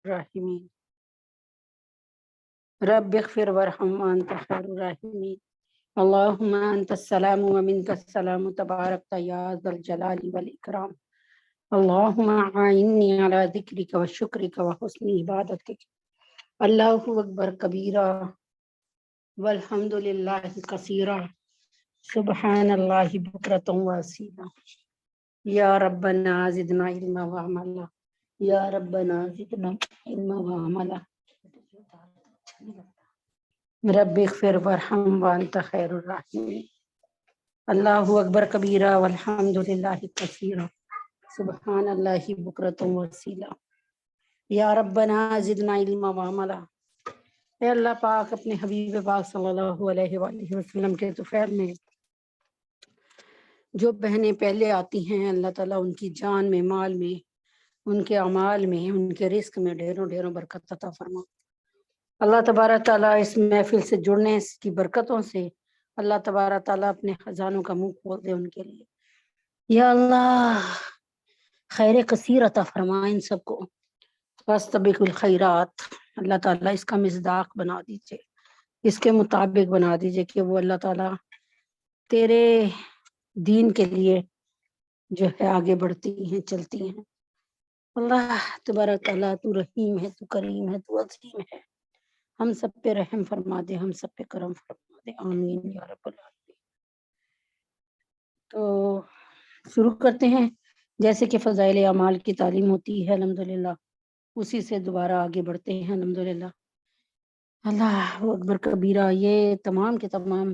الراحمين رب اغفر وارحم وانت خير الراحمين اللهم انت السلام ومنك السلام تبارك يا ذا الجلال والاكرام اللهم اعني على ذكرك وشكرك وحسن عبادتك الله اکبر کبیرہ والحمد للہ کثیرہ سبحان اللہ بکرۃ واصیلا یا ربنا زدنا علما وعملا یا ربنا زدنا علما وعملا رب اغفر وارحم وانت خیر الراحمین اللہ اکبر کبیرہ والحمد للہ کثیرہ سبحان اللہ بکرۃ واصیلا یا ربنا زدنا علما وعملا۔ اے اللہ پاک اپنے حبیب پاک صلی اللہ علیہ وآلہ وسلم کے طفیل میں جو بہنیں پہلے آتی ہیں اللہ تعالیٰ ان کی جان میں، مال میں، ان کے اعمال میں، ان کے رزق میں ڈھیروں ڈھیروں برکت عطا فرما۔ اللہ تبارک تعالیٰ اس محفل سے جڑنے کی برکتوں سے اللہ تبارک تعالیٰ اپنے خزانوں کا منہ کھول دے ان کے لیے۔ یا اللہ خیر کثیر عطا فرما ان سب کو، فاستبقوا الخیرات، اللہ تعالیٰ اس کا مصداق بنا دیجئے، اس کے مطابق بنا دیجئے کہ وہ اللہ تعالیٰ تیرے دین کے لیے جو ہے آگے بڑھتی ہیں، چلتی ہیں۔ اللہ تبارک تعالیٰ تو رحیم ہے، تو کریم ہے، تو عظیم ہے، ہم سب پہ رحم فرما دے، ہم سب پہ کرم فرما دے، آمین یا رب العالمین۔ تو شروع کرتے ہیں، جیسے کہ فضائل اعمال کی تعلیم ہوتی ہے الحمدللہ، اسی سے دوبارہ آگے بڑھتے ہیں الحمدللہ۔ اللہ اکبر کبیرہ، یہ تمام کے تمام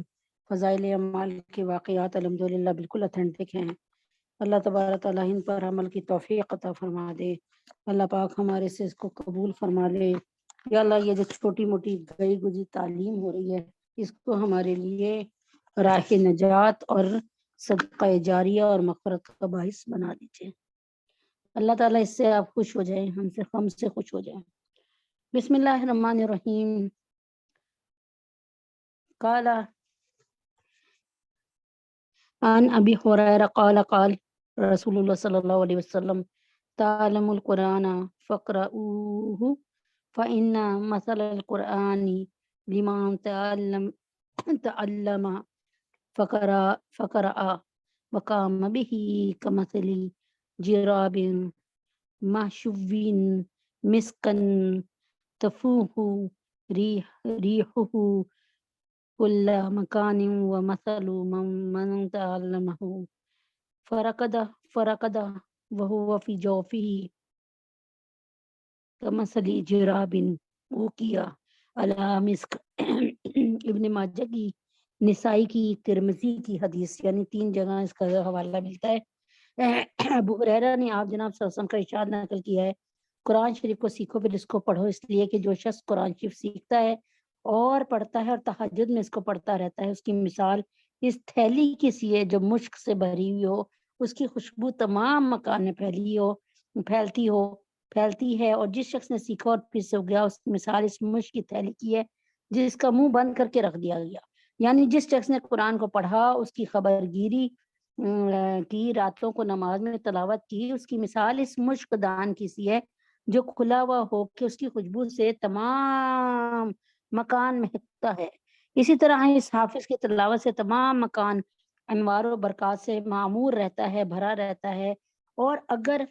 فضائل اعمال کے واقعات الحمدللہ بالکل اتھینٹک ہیں۔ اللہ تبارک تعالیٰ ان پر عمل کی توفیق عطا فرما دے، اللہ پاک ہمارے سے اس کو قبول فرما لے۔ یا اللہ یہ جو چھوٹی موٹی گئی گزری تعلیم ہو رہی ہے، اس کو ہمارے لیے راہ نجات اور صدقہ جاریہ اور مغفرت کا باعث بنا دیجیے۔ اللہ تعالیٰ اس سے آپ خوش ہو جائیں، ہم سے خوش ہو جائیں۔ بسم اللہ الرحمن الرحیم۔ قال عن ابی ہریرہ قال قال رسول اللہ صلی اللہ علیہ وسلم تعلموا القرآن فاقرؤوہ فإن مثل القرآن لمن تعلم فقرأ وقام به كمثل جراب محشو مسكا تفوح ريحه كل مكان ومثل من تعلمه فرقد وهو في جوفه كمثل جراب اوقيا على مسك۔ ابن ماجہ کی، نسائی کی، ترمذی کی حدیث، یعنی 3 جگہ اس کا حوالہ ملتا ہے۔ ابو ہریرہ نے آپ جناب صلی اللہ علیہ وسلم کا ارشاد نقل کیا ہے، قرآن شریف کو سیکھو پھر اس کو پڑھو، اس لیے کہ جو شخص قرآن شریف سیکھتا ہے اور پڑھتا ہے اور تہجد میں اس کو پڑھتا رہتا ہے، اس کی مثال اس تھیلی کی سی ہے جو مشک سے بھری ہوئی ہو، اس کی خوشبو تمام مکان میں پھیلتی ہے، اور جس شخص نے سیکھا اور پھر سے گیا، اس کی مثال اس مشک کی تھیلی کی ہے جس کا منہ بند کر کے رکھ دیا گیا۔ یعنی جس شخص نے قرآن کو پڑھا، اس کی خبر گیری کی، راتوں کو نماز میں تلاوت کی، اس کی مثال اس مشک دان کی سی ہے جو کھلا ہوا ہو کہ اس کی خوشبو سے تمام مکان مہکتا ہے۔ اسی طرح اس حافظ کی تلاوت سے تمام مکان انوار و برکات سے معمور رہتا ہے، بھرا رہتا ہے، اور اگر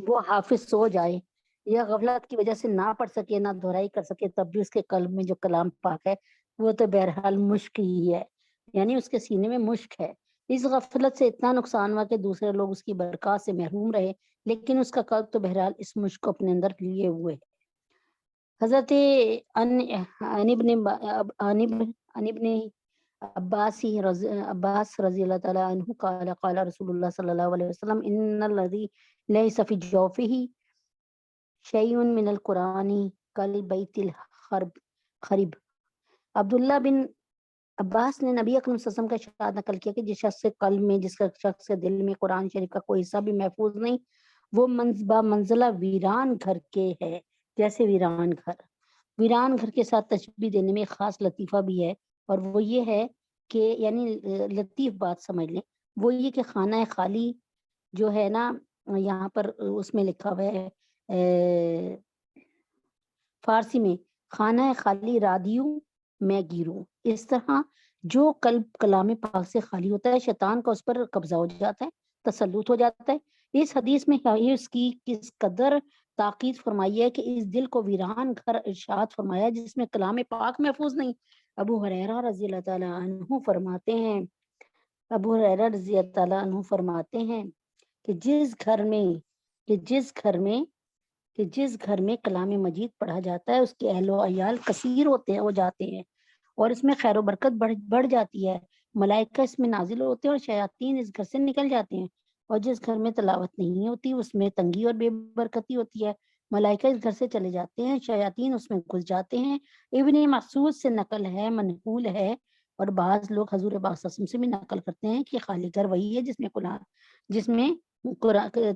وہ حافظ سو جائے یا غفلت کی وجہ سے نہ پڑھ سکے، نہ دہرائی کر سکے، تب بھی اس کے قلب میں جو کلام پاک ہے وہ تو بہرحال مشک ہی ہے، یعنی اس کے سینے میں مشک ہے۔ اس غفلت سے اتنا نقصان ہوا کہ دوسرے لوگ اس کی برکات سے محروم رہے، لیکن اس کا قلب تو بہرحال اس مشک کو اپنے اندر لیے ہوئے ہے۔ حضرت عن ابن عباس رضی اللہ تعالیٰ عنہ قال قال رسول اللہ صلی اللہ علیہ وسلم ان الذی لیس فی جوفہ شیء من القرآن کالبیت الخرب۔ عبداللہ بن عباس نے نبی اکرم صلی اللہ علیہ وسلم کا ارشاد نقل کیا کہ جس شخص کے قلب میں، جس شخص کے دل میں قرآن شریف کا کوئی حصہ بھی محفوظ نہیں، وہ منزلہ ویران گھر کے ہے، جیسے ویران گھر۔ ویران گھر کے ساتھ تشبیہ دینے میں خاص لطیفہ بھی ہے، اور وہ یہ ہے کہ یعنی لطیف بات سمجھ لیں، وہ یہ کہ خانہ خالی جو ہے نا، یہاں پر اس میں لکھا ہوا ہے فارسی میں خانہ خالی رادیوں میں گیروں. اس طرح جو قلب کلام پاک سے خالی ہوتا ہے شیطان کا اس پر قبضہ ہو جاتا ہے، تسلط ہو جاتا ہے. اس حدیث میں اس کی کس قدر تاکید فرمائی ہے کہ اس دل کو ویران گھر ارشاد فرمایا جس میں کلام پاک محفوظ نہیں. ابو ہریرہ رضی اللہ تعالیٰ عنہ فرماتے ہیں ابو ہریرہ رضی اللہ تعالیٰ عنہ فرماتے ہیں کہ جس گھر میں کلام مجید پڑھا جاتا ہے اس کے اہل و عیال کثیر ہو جاتے ہیں اور اس میں خیر و برکت بڑھ جاتی ہے. ملائکہ اس میں نازل ہوتے ہیں اور شیاطین اس گھر سے نکل جاتے ہیں. اور جس گھر میں تلاوت نہیں ہوتی اس میں تنگی اور بے برکتی ہوتی ہے. ملائکہ اس گھر سے چلے جاتے ہیں، شیاطین اس میں گھس جاتے ہیں. ابن مسعود سے نقل ہے، منقول ہے، اور بعض لوگ حضور پاک صلی اللہ علیہ وسلم سے بھی نقل کرتے ہیں کہ خالی گھر وہی ہے جس میں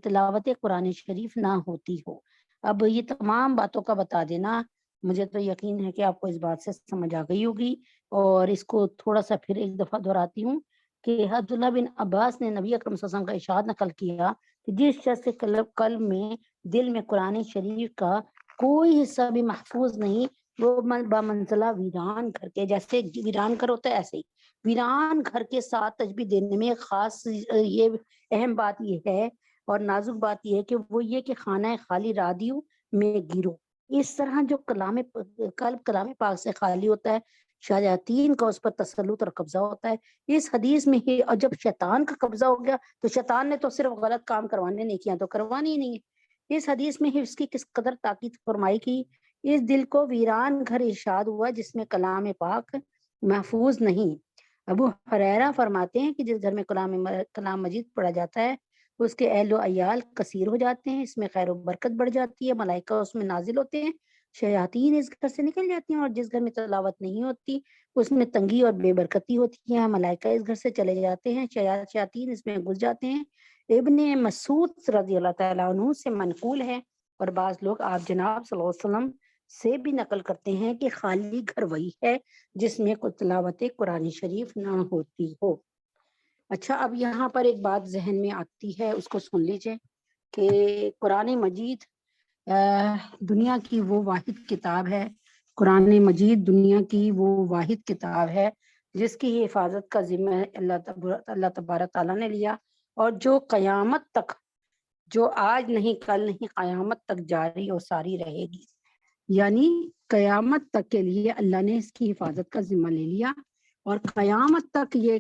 تلاوت قرآن شریف نہ ہوتی ہو. اب یہ تمام باتوں کا بتا دینا مجھے تو یقین ہے کہ آپ کو اس بات سے سمجھ آ گئی ہوگی، اور اس کو تھوڑا سا پھر ایک دفعہ دہراتی ہوں کہ عبداللہ بن عباس نے نبی اکرم صلی اللہ علیہ وسلم کا ارشاد نقل کیا کہ جس شخص کے قلب میں دل میں قرآن شریف کا کوئی حصہ بھی محفوظ نہیں وہ بمنزلہ ویران گھر کے، جیسے ویران گھر ہوتا ہے ایسے ہی ویران گھر کے ساتھ تشبیہ دینے میں خاص یہ اہم بات یہ ہے اور نازک بات یہ ہے کہ وہ یہ کہ خانہ خالی رادیو میں گرو. اس طرح جو قلب کلام پاک سے خالی ہوتا ہے شیاطین کا اس پر تسلط اور قبضہ ہوتا ہے. اس حدیث میں ہی اور جب شیطان کا قبضہ ہو گیا تو شیطان نے تو صرف غلط کام کروانے نہیں کیا تو کروانی ہی نہیں ہے. اس حدیث میں ہی اس کی کس قدر تاکید فرمائی کی. اس دل کو ویران گھر ارشاد ہوا جس میں کلام پاک محفوظ نہیں. ابو ہریرہ فرماتے ہیں کہ جس گھر میں کلام مجید پڑھا جاتا ہے اس کے اہل و عیال کثیر ہو جاتے ہیں، اس میں خیر و برکت بڑھ جاتی ہے، ملائکہ اس میں نازل ہوتے ہیں، شیاطین اس گھر سے نکل جاتی ہیں. اور جس گھر میں تلاوت نہیں ہوتی اس میں تنگی اور بے برکتی ہوتی ہے، ملائکہ اس گھر سے چلے جاتے ہیں، شیاطین اس میں گھس جاتے ہیں. ابن مسعود رضی اللہ تعالیٰ عنہ سے منقول ہے اور بعض لوگ آپ جناب صلی اللہ علیہ وسلم سے بھی نقل کرتے ہیں کہ خالی گھر وہی ہے جس میں کوئی تلاوت قرآن شریف نہ ہوتی ہو. اچھا، اب یہاں پر ایک بات ذہن میں آتی ہے، اس کو سن لیجئے کہ قرآن مجید دنیا کی وہ واحد کتاب ہے، قرآن مجید دنیا کی وہ واحد کتاب ہے جس کی حفاظت کا ذمہ اللہ تبارک تعالیٰ نے لیا، اور جو قیامت تک، جو آج نہیں کل نہیں قیامت تک جاری اور ساری رہے گی. یعنی قیامت تک کے لیے اللہ نے اس کی حفاظت کا ذمہ لے لیا، اور قیامت تک یہ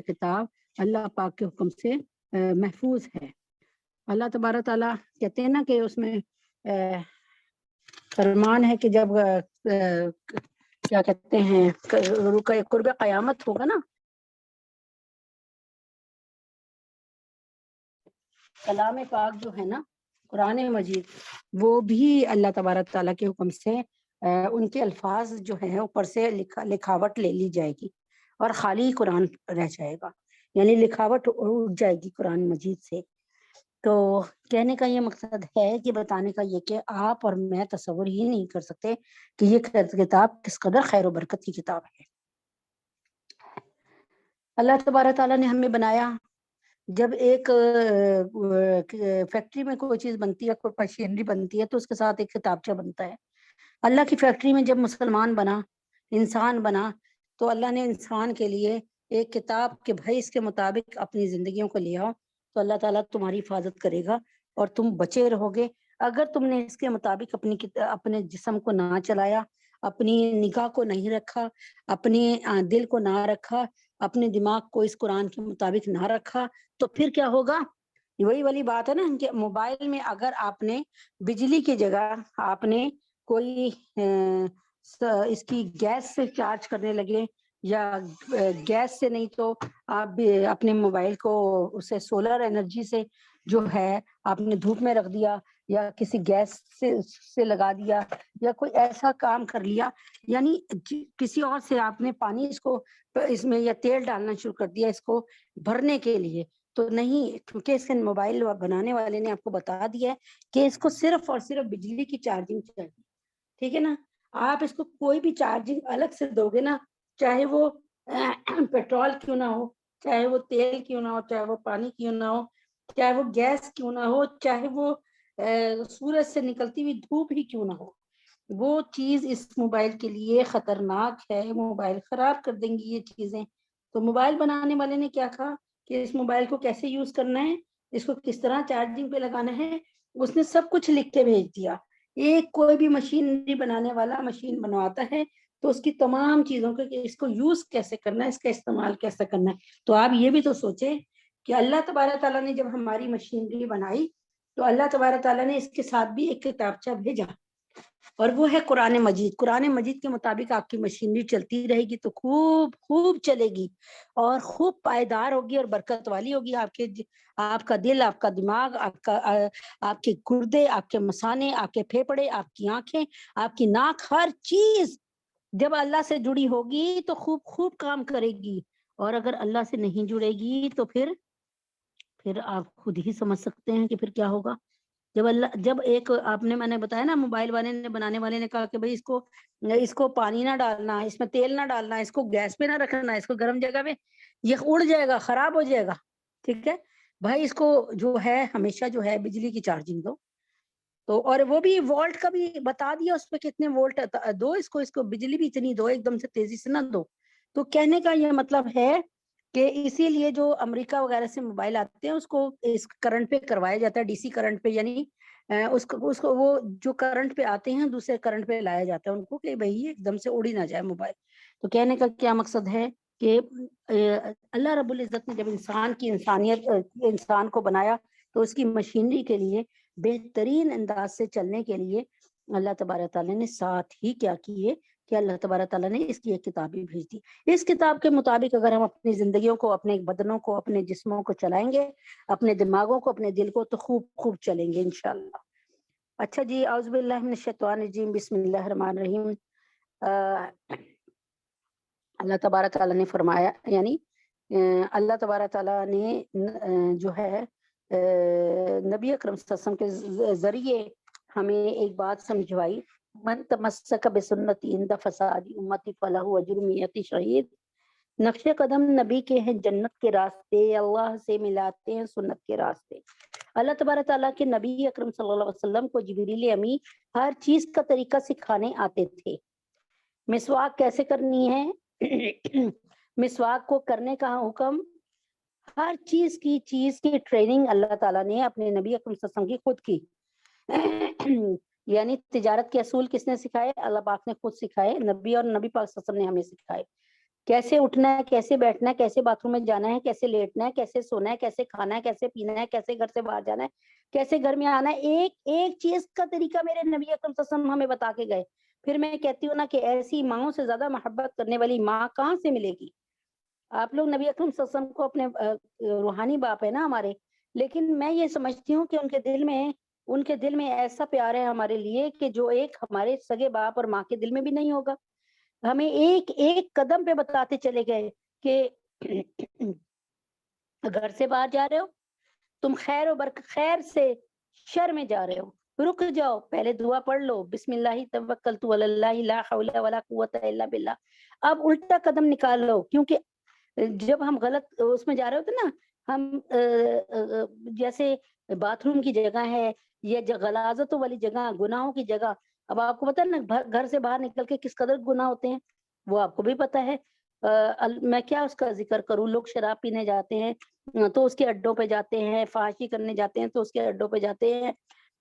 کتاب اللہ پاک کے حکم سے محفوظ ہے. اللہ تبارک تعالیٰ کہتے ہیں نا کہ اس میں فرمان ہے کہ جب کیا کہتے ہیں قرب قیامت ہوگا نا، کلام پاک جو ہے نا قرآن مجید وہ بھی اللہ تبارک تعالیٰ کے حکم سے ان کے الفاظ جو ہیں اوپر سے لکھاوٹ لے لی جائے گی اور خالی قرآن رہ جائے گا، یعنی لکھاوٹ اٹھ جائے گی قرآن مجید سے. تو کہنے کا یہ مقصد ہے کہ بتانے کا یہ کہ آپ اور میں تصور ہی نہیں کر سکتے کہ یہ کتاب کس قدر خیر و برکت کی کتاب ہے. اللہ تبارک تعالیٰ نے ہمیں بنایا. جب ایک فیکٹری میں کوئی چیز بنتی ہے، کوئی مشینری بنتی ہے تو اس کے ساتھ ایک کتابچہ بنتا ہے. اللہ کی فیکٹری میں جب مسلمان بنا، انسان بنا، تو اللہ نے انسان کے لیے ایک کتاب کہ بھائی اس کے مطابق اپنی زندگیوں کو لے آؤ تو اللہ تعالیٰ تمہاری حفاظت کرے گا اور تم بچے رہو گے. اگر تم نے اس کے مطابق اپنے جسم کو نہ چلایا، اپنی نگاہ کو نہیں رکھا، اپنے دل کو نہ رکھا، اپنے دماغ کو اس قرآن کے مطابق نہ رکھا، تو پھر کیا ہوگا؟ وہی والی بات ہے نا کہ موبائل میں اگر آپ نے بجلی کی جگہ آپ نے کوئی اس کی گیس سے چارج کرنے لگے، یا گیس سے نہیں تو آپ اپنے موبائل کو اسے سولر انرجی سے جو ہے آپ نے دھوپ میں رکھ دیا، یا کسی گیس سے لگا دیا، یا کوئی ایسا کام کر لیا، یعنی کسی اور سے آپ نے پانی اس میں یا تیل ڈالنا شروع کر دیا اس کو بھرنے کے لیے، تو نہیں، کیونکہ اس کے موبائل بنانے والے نے آپ کو بتا دیا ہے کہ اس کو صرف اور صرف بجلی کی چارجنگ چاہیے. ٹھیک ہے نا؟ آپ اس کو کوئی بھی چارجنگ الگ سے دو گے نا، چاہے وہ پیٹرول کیوں نہ ہو، چاہے وہ تیل کیوں نہ ہو، چاہے وہ پانی کیوں نہ ہو، چاہے وہ گیس کیوں نہ ہو، چاہے وہ سورج سے نکلتی ہوئی دھوپ ہی کیوں نہ ہو، وہ چیز اس موبائل کے لیے خطرناک ہے، موبائل خراب کر دیں گی یہ چیزیں۔ تو موبائل بنانے والے نے کیا کہا کہ اس موبائل کو کیسے یوز کرنا ہے، اس کو کس طرح چارجنگ پہ لگانا ہے، اس نے سب کچھ لکھ کے بھیج دیا۔ ایک کوئی بھی مشین بنانے والا مشین بنواتا ہے تو اس کی تمام چیزوں کے کہ اس کو یوز کیسے کرنا ہے، اس کا استعمال کیسے کرنا ہے۔ تو آپ یہ بھی تو سوچیں کہ اللہ تبارک تعالیٰ نے جب ہماری مشینری بنائی تو اللہ تبارک تعالیٰ نے اس کے ساتھ بھی ایک کتابچہ بھیجا، اور وہ ہے قرآن مجید۔ قرآن مجید کے مطابق آپ کی مشینری چلتی رہے گی تو خوب خوب چلے گی اور خوب پائیدار ہوگی اور برکت والی ہوگی۔ آپ کا دل، آپ کا دماغ، آپ کے گردے، آپ کے مثانے، آپ کے پھیپڑے، آپ کی آنکھیں، آپ کی ناک، ہر چیز جب اللہ سے جڑی ہوگی تو خوب خوب کام کرے گی، اور اگر اللہ سے نہیں جڑے گی تو پھر آپ خود ہی سمجھ سکتے ہیں کہ پھر کیا ہوگا۔ جب ایک آپ نے، میں نے بتایا نا، موبائل والے نے، بنانے والے نے کہا کہ بھئی اس کو پانی نہ ڈالنا، اس میں تیل نہ ڈالنا، اس کو گیس پہ نہ رکھنا، اس کو گرم جگہ پہ، یہ اڑ جائے گا، خراب ہو جائے گا، ٹھیک ہے بھائی، اس کو جو ہے ہمیشہ جو ہے بجلی کی چارجنگ دو، تو اور وہ بھی وولٹ کا بھی بتا دیا اس پہ کتنے وولٹ دو، اس کو بجلی بھی اتنی دو، ایک دم سے تیزی سے نہ دو۔ تو کہنے کا یہ مطلب ہے کہ اسی لیے جو امریکہ وغیرہ سے موبائل آتے ہیں اس کو اس کرنٹ پہ کروایا جاتا ہے، ڈی سی کرنٹ پہ، یعنی اس کو وہ جو کرنٹ پہ آتے ہیں دوسرے کرنٹ پہ لایا جاتا ہے ان کو کہ بھئی ایک دم سے اڑی نہ جائے موبائل۔ تو کہنے کا کیا مقصد ہے کہ اللہ رب العزت نے جب انسان کو بنایا تو اس کی مشینری کے لیے، بہترین انداز سے چلنے کے لیے اللہ تبارک تعالیٰ نے ساتھ ہی کیا کیے کہ اللہ تبارک تعالیٰ نے اس کی ایک کتاب بھی بھیج دی۔ اس کتاب کے مطابق اگر ہم اپنی زندگیوں کو، اپنے بدنوں کو، اپنے جسموں کو چلائیں گے، اپنے دماغوں کو، اپنے دل کو، تو خوب خوب چلیں گے انشاءاللہ۔ اچھا جی، اعوذ باللہ من الشیطان الرجیم، بسم اللہ الرحمن الرحیم۔ اللہ تبارک تعالیٰ نے فرمایا، یعنی اللہ تبارک تعالیٰ نے جو ہے نبی اکرم صلی اللہ علیہ وسلم کے ذریعے ہمیں ایک بات سمجھوائی، من تمسک بسنتی عند فساد امتی فلہ اجر مئۃ شہید۔ نقش قدم نبی کے ہیں جنت کے راستے، اللہ سے ملاتے ہیں سنت کے راستے۔ اللہ تبارک تعالیٰ کے نبی اکرم صلی اللہ علیہ وسلم کو جبریل امی ہر چیز کا طریقہ سکھانے آتے تھے۔ مسواک کیسے کرنی ہے، مسواک کو کرنے کا حکم، ہر چیز کی ٹریننگ اللہ تعالیٰ نے اپنے نبی اکرم صلی اللہ علیہ وسلم کی خود کی۔ یعنی تجارت کے اصول کس نے سکھائے؟ اللہ پاک نے خود سکھائے، نبی اور نبی پاک صلی اللہ علیہ وسلم نے ہمیں سکھائے۔ کیسے اٹھنا ہے، کیسے بیٹھنا ہے، کیسے باتھ روم میں جانا ہے، کیسے لیٹنا ہے، کیسے سونا ہے، کیسے کھانا ہے، کیسے پینا ہے، کیسے گھر سے باہر جانا ہے، کیسے گھر میں آنا ہے، ایک ایک چیز کا طریقہ میرے نبی اکرم صلی اللہ علیہ وسلم ہمیں بتا کے گئے۔ پھر میں کہتی ہوں نا کہ ایسی ماؤں سے زیادہ محبت کرنے والی ماں کہاں سے ملے گی؟ آپ لوگ نبی اکرم صلی اللہ علیہ وسلم کو اپنے روحانی باپ ہے نا ہمارے، لیکن میں یہ سمجھتی ہوں کہ ان کے دل میں ایسا پیار ہے ہمارے لیے کہ جو ایک ہمارے سگے باپ اور ماں کے دل میں بھی نہیں ہوگا۔ ہمیں ایک ایک قدم پہ بتاتے چلے گئے کہ گھر سے باہر جا رہے ہو تم، خیر سے شر میں جا رہے ہو، رک جاؤ، پہلے دعا پڑھ لو، بسم اللہ توکلت علی اللہ لا حول ولا قوت الا باللہ۔ اب الٹا قدم نکال لو، کیونکہ جب ہم غلط اس میں جا رہے ہوتے نا، ہم جیسے باتھ روم کی جگہ ہے یا غلاظتوں والی جگہ، گناہوں کی جگہ، اب آپ کو پتا نا گھر سے باہر نکل کے کس قدر گناہ ہوتے ہیں، وہ آپ کو بھی پتا ہے۔ میں کیا اس کا ذکر کروں، لوگ شراب پینے جاتے ہیں تو اس کے اڈوں پہ جاتے ہیں، فحاشی کرنے جاتے ہیں تو اس کے اڈوں پہ جاتے ہیں،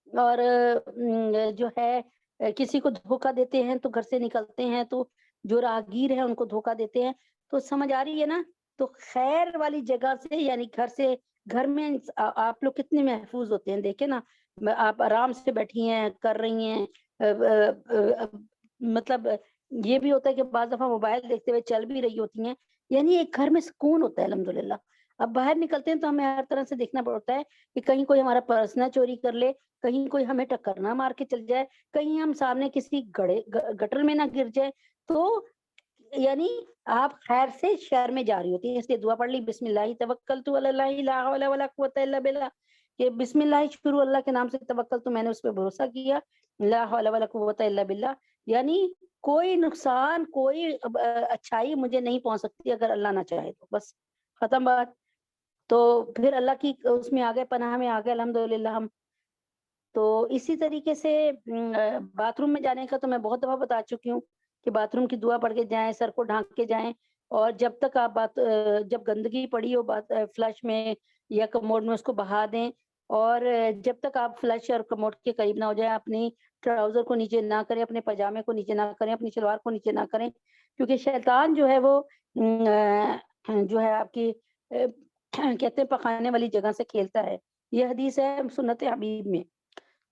اور جو ہے کسی کو دھوکہ دیتے ہیں تو گھر سے نکلتے ہیں تو جو راہگیر ہیں ان کو دھوکہ دیتے ہیں۔ تو سمجھ آ رہی ہے نا؟ تو خیر والی جگہ سے، یعنی گھر میں آپ لوگ کتنے محفوظ ہوتے ہیں، دیکھیں نا، آپ آرام سے بیٹھی ہیں، کر رہی ہیں، مطلب یہ بھی ہوتا ہے کہ بعض دفعہ موبائل دیکھتے ہوئے چل بھی رہی ہوتی ہیں، یعنی ایک گھر میں سکون ہوتا ہے الحمدللہ۔ اب باہر نکلتے ہیں تو ہمیں ہر طرح سے دیکھنا پڑتا ہے کہ کہیں کوئی ہمارا پرس نہ چوری کر لے، کہیں کوئی ہمیں ٹکر نہ مار کے چل جائے، کہیں ہم سامنے کسی گٹر میں نہ گر جائے۔ تو یعنی آپ خیر سے شر میں جا رہی ہوتی ہیں، اس لیے دعا پڑھ لی، بسم اللہ توکلت علی اللہ لا حول ولا قوت الا باللہ، کہ بسم اللہ شروع، اللہ کے نام سے توکل، تو میں نے اس پہ بھروسہ کیا، لا حول ولا قوت الا باللہ، یعنی کوئی نقصان، کوئی اچھائی مجھے نہیں پہنچ سکتی اگر اللہ نہ چاہے تو، بس ختم بات۔ تو پھر اللہ کی اس میں آگے، پناہ میں آگے الحمدللہ ہم تو اسی طریقے سے باتھ روم میں جانے کا تو میں بہت دفعہ بتا چکی ہوں کہ باتھ روم کی دعا پڑھ کے جائیں، سر کو ڈھانک کے جائیں، اور جب تک آپ جب گندگی پڑی ہو فلش میں یا کموڈ میں، اس کو بہا دیں، اور جب تک آپ فلش اور کموڈ کے قریب نہ ہو جائیں، اپنی ٹراؤزر کو نیچے نہ کریں، اپنے پاجامے کو نیچے نہ کریں، اپنی شلوار کو نیچے نہ کریں، کیونکہ شیطان جو ہے وہ جو ہے آپ کی کہتے ہیں پخانے والی جگہ سے کھیلتا ہے. یہ حدیث ہے سنت حبیب میں.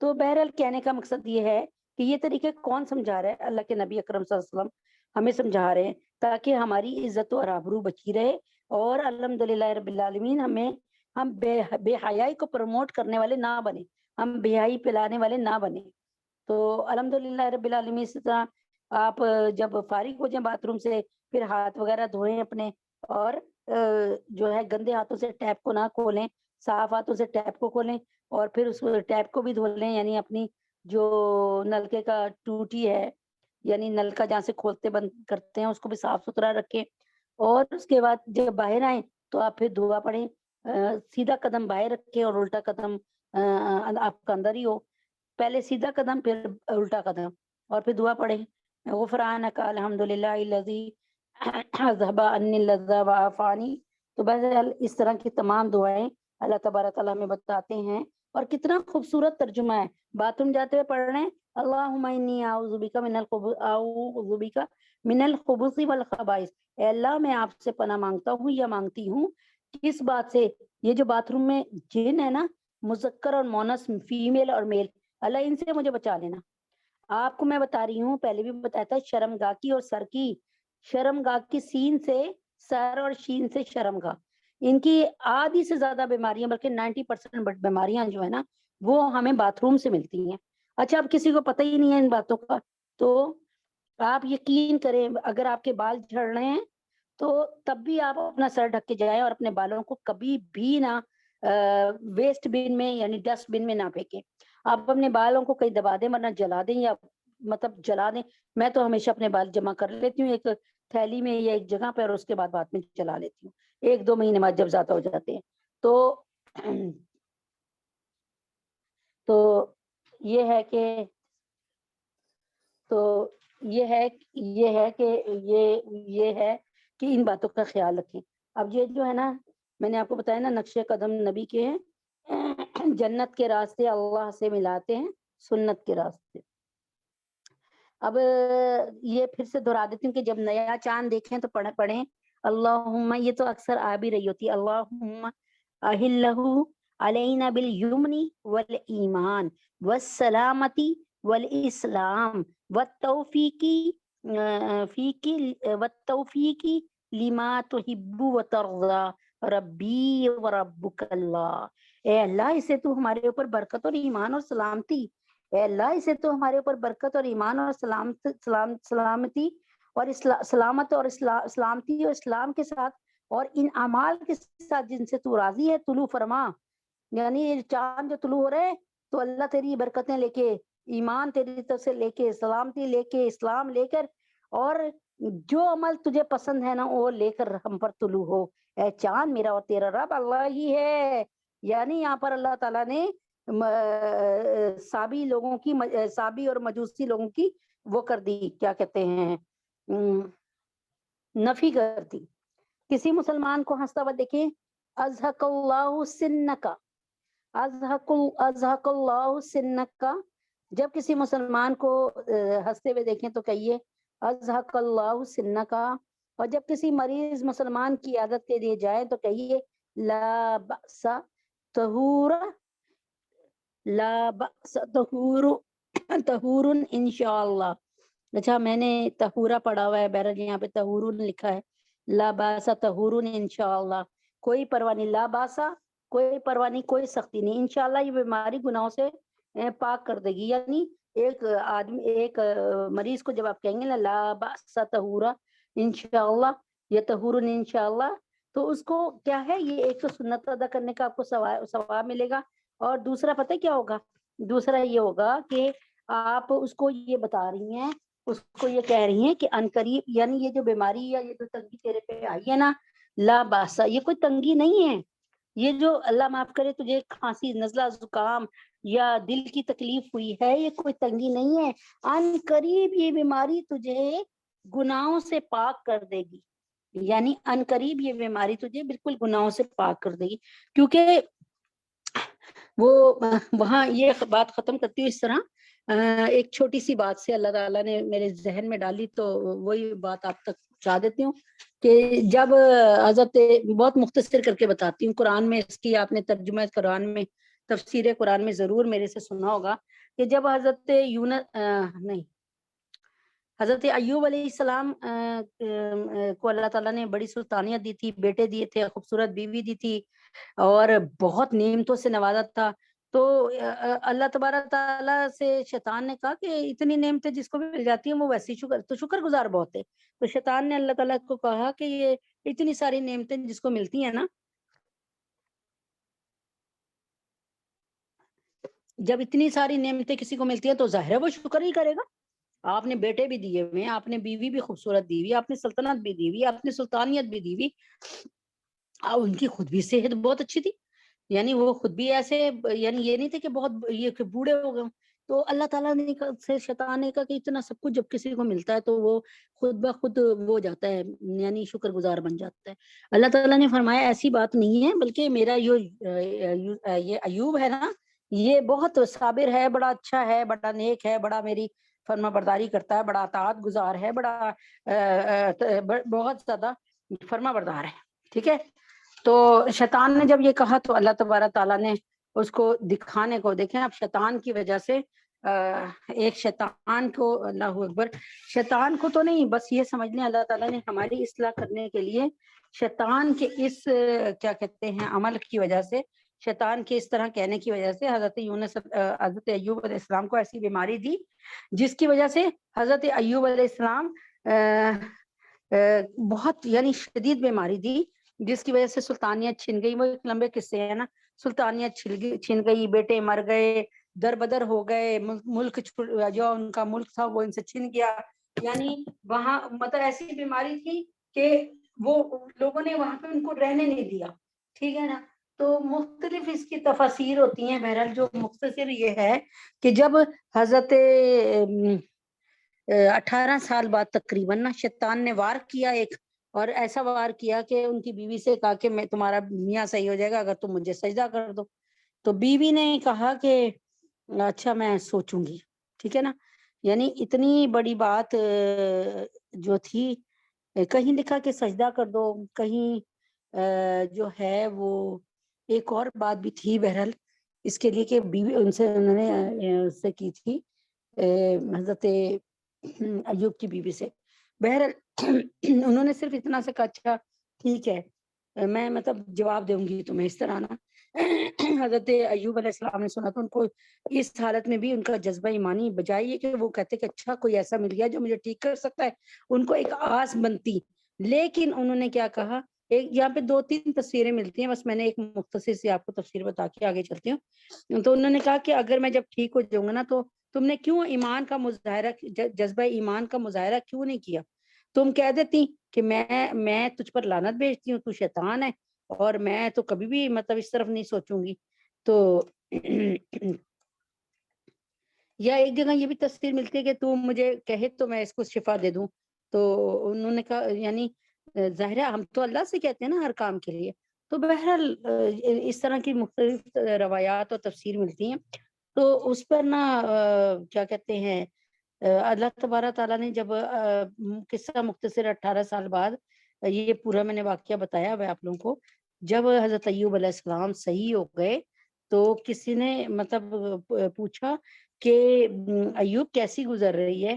تو بہرحال کہنے کا مقصد یہ ہے کہ یہ طریقہ کون سمجھا رہا ہے؟ اللہ کے نبی اکرم صلی اللہ علیہ وسلم ہمیں سمجھا رہے ہیں تاکہ ہماری عزت و آبرو بچی رہے، اور الحمدللہ رب العالمین ہم بے حیائی کو پروموٹ کرنے والے نہ بنے، ہم بے حیائی پلانے والے نہ بنے. تو الحمدللہ رب العالمین اس طرح آپ جب فارغ ہو جائیں باتھ روم سے، پھر ہاتھ وغیرہ دھوئیں اپنے، اور جو ہے گندے ہاتھوں سے ٹیپ کو نہ کھولیں، صاف ہاتھوں سے ٹیپ کو کھولیں، اور پھر اس ٹیپ کو بھی دھو لیں، یعنی اپنی جو نلکے کا ٹوٹی ہے، یعنی نلکا جہاں سے کھولتے بند کرتے ہیں، اس کو بھی صاف ستھرا رکھیں. اور اس کے بعد جب باہر آئیں تو آپ پھر دعا پڑھیں، سیدھا قدم باہر رکھیں اور الٹا قدم آپ کا اندر ہی ہو. پہلے سیدھا قدم، پھر الٹا قدم، اور پھر دعا پڑھیں غفرانک الحمدللہ الذی اذھب عنی اللذہ وعافانی. تو بہرحال اس طرح کی تمام دعائیں اللہ تبارک تعالیٰ ہمیں بتاتے ہیں، اور کتنا خوبصورت ترجمہ ہے. باتھ روم جاتے ہوئے پڑھ رہے ہیں اللہم انی اعوذ بک من الخبث والخبائث، اے اللہ میں آپ سے پناہ مانگتا ہوں یا مانگتی ہوں کس بات سے؟ یہ جو باتھ روم میں جن ہے نا، مذکر اور مونس، فیمیل اور میل، اللہ ان سے مجھے بچا لینا. آپ کو میں بتا رہی ہوں، پہلے بھی بتایا تھا، شرمگاہ کی اور سر کی، شرمگاہ کی سین سے سر اور شین سے شرمگاہ، ان کی آدھی سے زیادہ بیماریاں، بلکہ 90% بیماریاں جو ہے نا وہ ہمیں باتھ روم سے ملتی ہیں. اچھا، اب کسی کو پتہ ہی نہیں ہے ان باتوں کا، تو آپ یقین کریں اگر آپ کے بال جھڑ رہے ہیں تو تب بھی آپ اپنا سر ڈھک کے جائیں، اور اپنے بالوں کو کبھی بھی نہ ویسٹ بن میں یعنی ڈسٹ بن میں نہ پھینکیں. آپ اپنے بالوں کو کہیں دبا دیں، ورنہ جلا دیں، یا مطلب جلا دیں. میں تو ہمیشہ اپنے بال جمع کر لیتی ہوں ایک تھیلی میں یا ایک جگہ پہ، اور اس کے بعد میں جلا لیتی ہوں 1-2 مہینے بعد جب زیادہ ہو جاتے ہیں. تو یہ ہے کہ یہ ہے کہ ان باتوں کا خیال رکھیں. اب یہ جو ہے نا، میں نے آپ کو بتایا نا، نقش قدم نبی کے ہیں، جنت کے راستے اللہ سے ملاتے ہیں، سنت کے راستے. اب یہ پھر سے دہرا دیتی ہوں کہ جب نیا چاند دیکھیں تو پڑھیں اللہم، یہ تو اکثر آ بھی رہی ہوتی ہے، اللہم اہلہ علینا بالیمن والایمان والسلامتی والاسلام والتوفیقی لما تحب وترضا ربی وربک اللہ. اے اللہ، اسے تو ہمارے اوپر برکت اور ایمان اور سلامتی، اے اللہ اسے تو ہمارے اوپر برکت اور ایمان اور سلامتی اور سلامت اور سلامتی اور اسلام کے ساتھ، اور ان اعمال کے ساتھ جن سے تو راضی ہے طلوع فرما. یعنی چاند جو طلوع ہو رہے تو اللہ تیری برکتیں لے کے، ایمان تیری طرف سے لے کے، سلامتی لے کے، اسلام لے کر، اور جو عمل تجھے پسند ہے نا وہ لے کر ہم پر طلوع ہو. اے چاند، میرا اور تیرا رب اللہ ہی ہے. یعنی یہاں پر اللہ تعالیٰ نے سابی لوگوں کی، سابی اور مجوسی لوگوں کی وہ کر دی، کیا کہتے ہیں، نفی کر دی. کسی مسلمان کو ہنستا ہوا دیکھیں، ازحق اللہ سنکا، ازحق اللہ سنکا. جب کسی مسلمان کو ہنستے ہوئے دیکھیں تو کہیے ازحق اللہ سنکا. اور جب کسی مریض مسلمان کی عادت کے لیے جائے تو کہیے لا بأس طہور، لا بأس طہور انشاءاللہ. اچھا، میں نے طہورا پڑھا ہوا ہے، بہرحال یہاں پہ طہور لکھا ہے، لا باس طہور انشاءاللہ. کوئی پرواہ نہیں، لا باسا کوئی پرواہ نہیں، کوئی سختی نہیں، انشاءاللہ یہ بیماری گناہوں سے پاک کر دے گی. یعنی ایک آدمی، ایک مریض کو جب آپ کہیں گے نا لا باس طہورا انشاءاللہ، یہ طہور انشاءاللہ، تو اس کو کیا ہے، یہ ایک تو سنت ادا کرنے کا آپ کو ثواب ملے گا، اور دوسرا پتہ کیا ہوگا، دوسرا یہ ہوگا کہ آپ اس کو یہ بتا رہی ہیں، اس کو یہ کہہ رہی ہیں کہ انقریب، یعنی یہ جو بیماری یا یہ جو تنگی تیرے پہ آئی ہے نا، لا باسا، یہ کوئی تنگی نہیں ہے. یہ جو اللہ معاف کرے تجھے کھانسی، نزلہ، زکام، یا دل کی تکلیف ہوئی ہے، یہ کوئی تنگی نہیں ہے، ان قریب یہ بیماری تجھے گناہوں سے پاک کر دے گی، یعنی ان قریب یہ بیماری تجھے بالکل گناہوں سے پاک کر دے گی. کیونکہ وہ وہاں یہ بات ختم کرتی ہوں اس طرح، ایک چھوٹی سی بات سے اللہ تعالیٰ نے میرے ذہن میں ڈالی تو وہی بات آپ تک پہنچا دیتی ہوں کہ جب حضرت، بہت مختصر کر کے بتاتی ہوں، قرآن میں اس کی آپ نے ترجمہ قرآن میں، تفسیر قرآن میں ضرور میرے سے سنا ہوگا کہ جب حضرت حضرت ایوب علیہ السلام کو اللہ تعالیٰ نے بڑی سلطانیت دی تھی، بیٹے دیے تھے، خوبصورت بیوی دی تھی، اور بہت نعمتوں سے نوازا تھا. تو اللہ تبارک تعالیٰ سے شیطان نے کہا کہ اتنی نعمتیں جس کو بھی مل جاتی ہیں وہ ویسی شکر گزار بہت ہے. تو شیطان نے اللہ تعالیٰ کو کہا کہ یہ اتنی ساری نعمتیں جس کو ملتی ہیں نا، جب اتنی ساری نعمتیں کسی کو ملتی ہیں تو ظاہر ہے وہ شکر ہی کرے گا. آپ نے بیٹے بھی دیے ہوئے ہیں، آپ نے بیوی بھی خوبصورت دی ہوئی، آپ نے سلطنت بھی دی ہوئی، آپ نے سلطانیت بھی دی ہوئی، اور ان کی خود بھی صحت بہت اچھی تھی، یعنی وہ خود بھی ایسے، یعنی یہ نہیں تھے کہ بہت یہ کہ بوڑھے ہو گئے. تو اللہ تعالیٰ نے سے شیطان نے کہا کہ اتنا سب کچھ جب کسی کو ملتا ہے تو وہ خود بخود وہ ہو جاتا ہے، یعنی شکر گزار بن جاتا ہے. اللہ تعالیٰ نے فرمایا ایسی بات نہیں ہے، بلکہ میرا یہ ایوب ہے نا، یہ بہت صابر ہے، بڑا اچھا ہے، بڑا نیک ہے، بڑا میری فرما برداری کرتا ہے، بڑا اطاعت گزار ہے، بڑا بہت زیادہ فرما بردار ہے. ٹھیک ہے. تو شیطان نے جب یہ کہا تو اللہ تبارک تعالیٰ نے اس کو دکھانے کو، دیکھیں اب شیطان کی وجہ سے ایک شیطان کو، اللہ اکبر، شیطان کو تو نہیں، بس یہ سمجھ لیں اللہ تعالیٰ نے ہماری اصلاح کرنے کے لیے شیطان کے اس کیا کہتے ہیں عمل کی وجہ سے، شیطان کے اس طرح کہنے کی وجہ سے حضرت ایوب علیہ السلام کو ایسی بیماری دی جس کی وجہ سے حضرت ایوب علیہ السلام بہت یعنی شدید بیماری دی جس کی وجہ سے سلطانیت چھن گئی. وہ ایک لمبے قصے ہیں نا، سلطانیت چھن گئی، بیٹے مر گئے، در بدر ہو گئے، ملک جو ان کا ملک تھا وہ ان سے چھن گیا، یعنی وہاں مطلب ایسی بیماری تھی کہ وہ لوگوں نے وہاں پہ ان کو رہنے نہیں دیا. ٹھیک ہے نا. تو مختلف اس کی تفاسیر ہوتی ہیں. بہرحال جو مختصر یہ ہے کہ جب حضرت 18 سال بعد تقریباً نا شیطان نے وار کیا ایک، اور ایسا وار کیا کہ ان کی بیوی سے کہا کہ میں تمہارا میاں صحیح ہو جائے گا اگر تم مجھے سجدہ کر دو. تو بیوی نے کہا کہ اچھا میں سوچوں گی. ٹھیک ہے نا. یعنی اتنی بڑی بات جو تھی، کہیں لکھا کہ سجدہ کر دو، کہیں جو ہے وہ ایک اور بات بھی تھی بہرحال اس کے لیے کہ بیوی انہوں نے اس سے کی تھی حضرت ایوب کی بیوی سے. بہرحال انہوں نے صرف اتنا سے کہا اچھا ٹھیک ہے میں مطلب جواب دوں گی تمہیں اس طرح نا. حضرت ایوب علیہ السلام نے سنا تو ان کو اس حالت میں بھی ان کا جذبہ ایمانی بجائے کہ وہ کہتے کہ اچھا کوئی ایسا مل گیا جو مجھے ٹھیک کر سکتا ہے، ان کو ایک آس بنتی. لیکن انہوں نے کیا کہا، ایک یہاں پہ 2-3 تصویریں ملتی ہیں، بس میں نے ایک مختصر سے آپ کو تفسیر بتا کے آگے چلتی ہوں. تو انہوں نے کہا کہ اگر میں جب ٹھیک ہو جاؤں گا نا تو تم نے کیوں ایمان کا مظاہرہ، جذبہ ایمان کا مظاہرہ کیوں نہیں کیا؟ تم کہہ دیتی کہ میں تجھ پر لعنت بھیجتی ہوں، تو شیطان ہے، اور میں تو کبھی بھی مطلب اس طرف نہیں سوچوں گی. تو یا ایک جگہ یہ بھی تصویر ملتی ہے کہ تو مجھے کہے تو میں اس کو شفا دے دوں. تو انہوں نے کہا یعنی ظاہر ہے ہم تو اللہ سے کہتے ہیں نا ہر کام کے لیے. تو بہرحال اس طرح کی مختلف روایات اور تفسیر ملتی ہیں. تو اس پر نا کیا کہتے ہیں اللہ تبارک تعالیٰ نے جب قصہ مختصر 18 سال بعد یہ پورا میں نے واقعہ بتایا ہے آپ لوگوں کو، جب حضرت ایوب علیہ السلام صحیح ہو گئے تو کسی نے مطلب پوچھا کہ ایوب کیسی گزر رہی ہے؟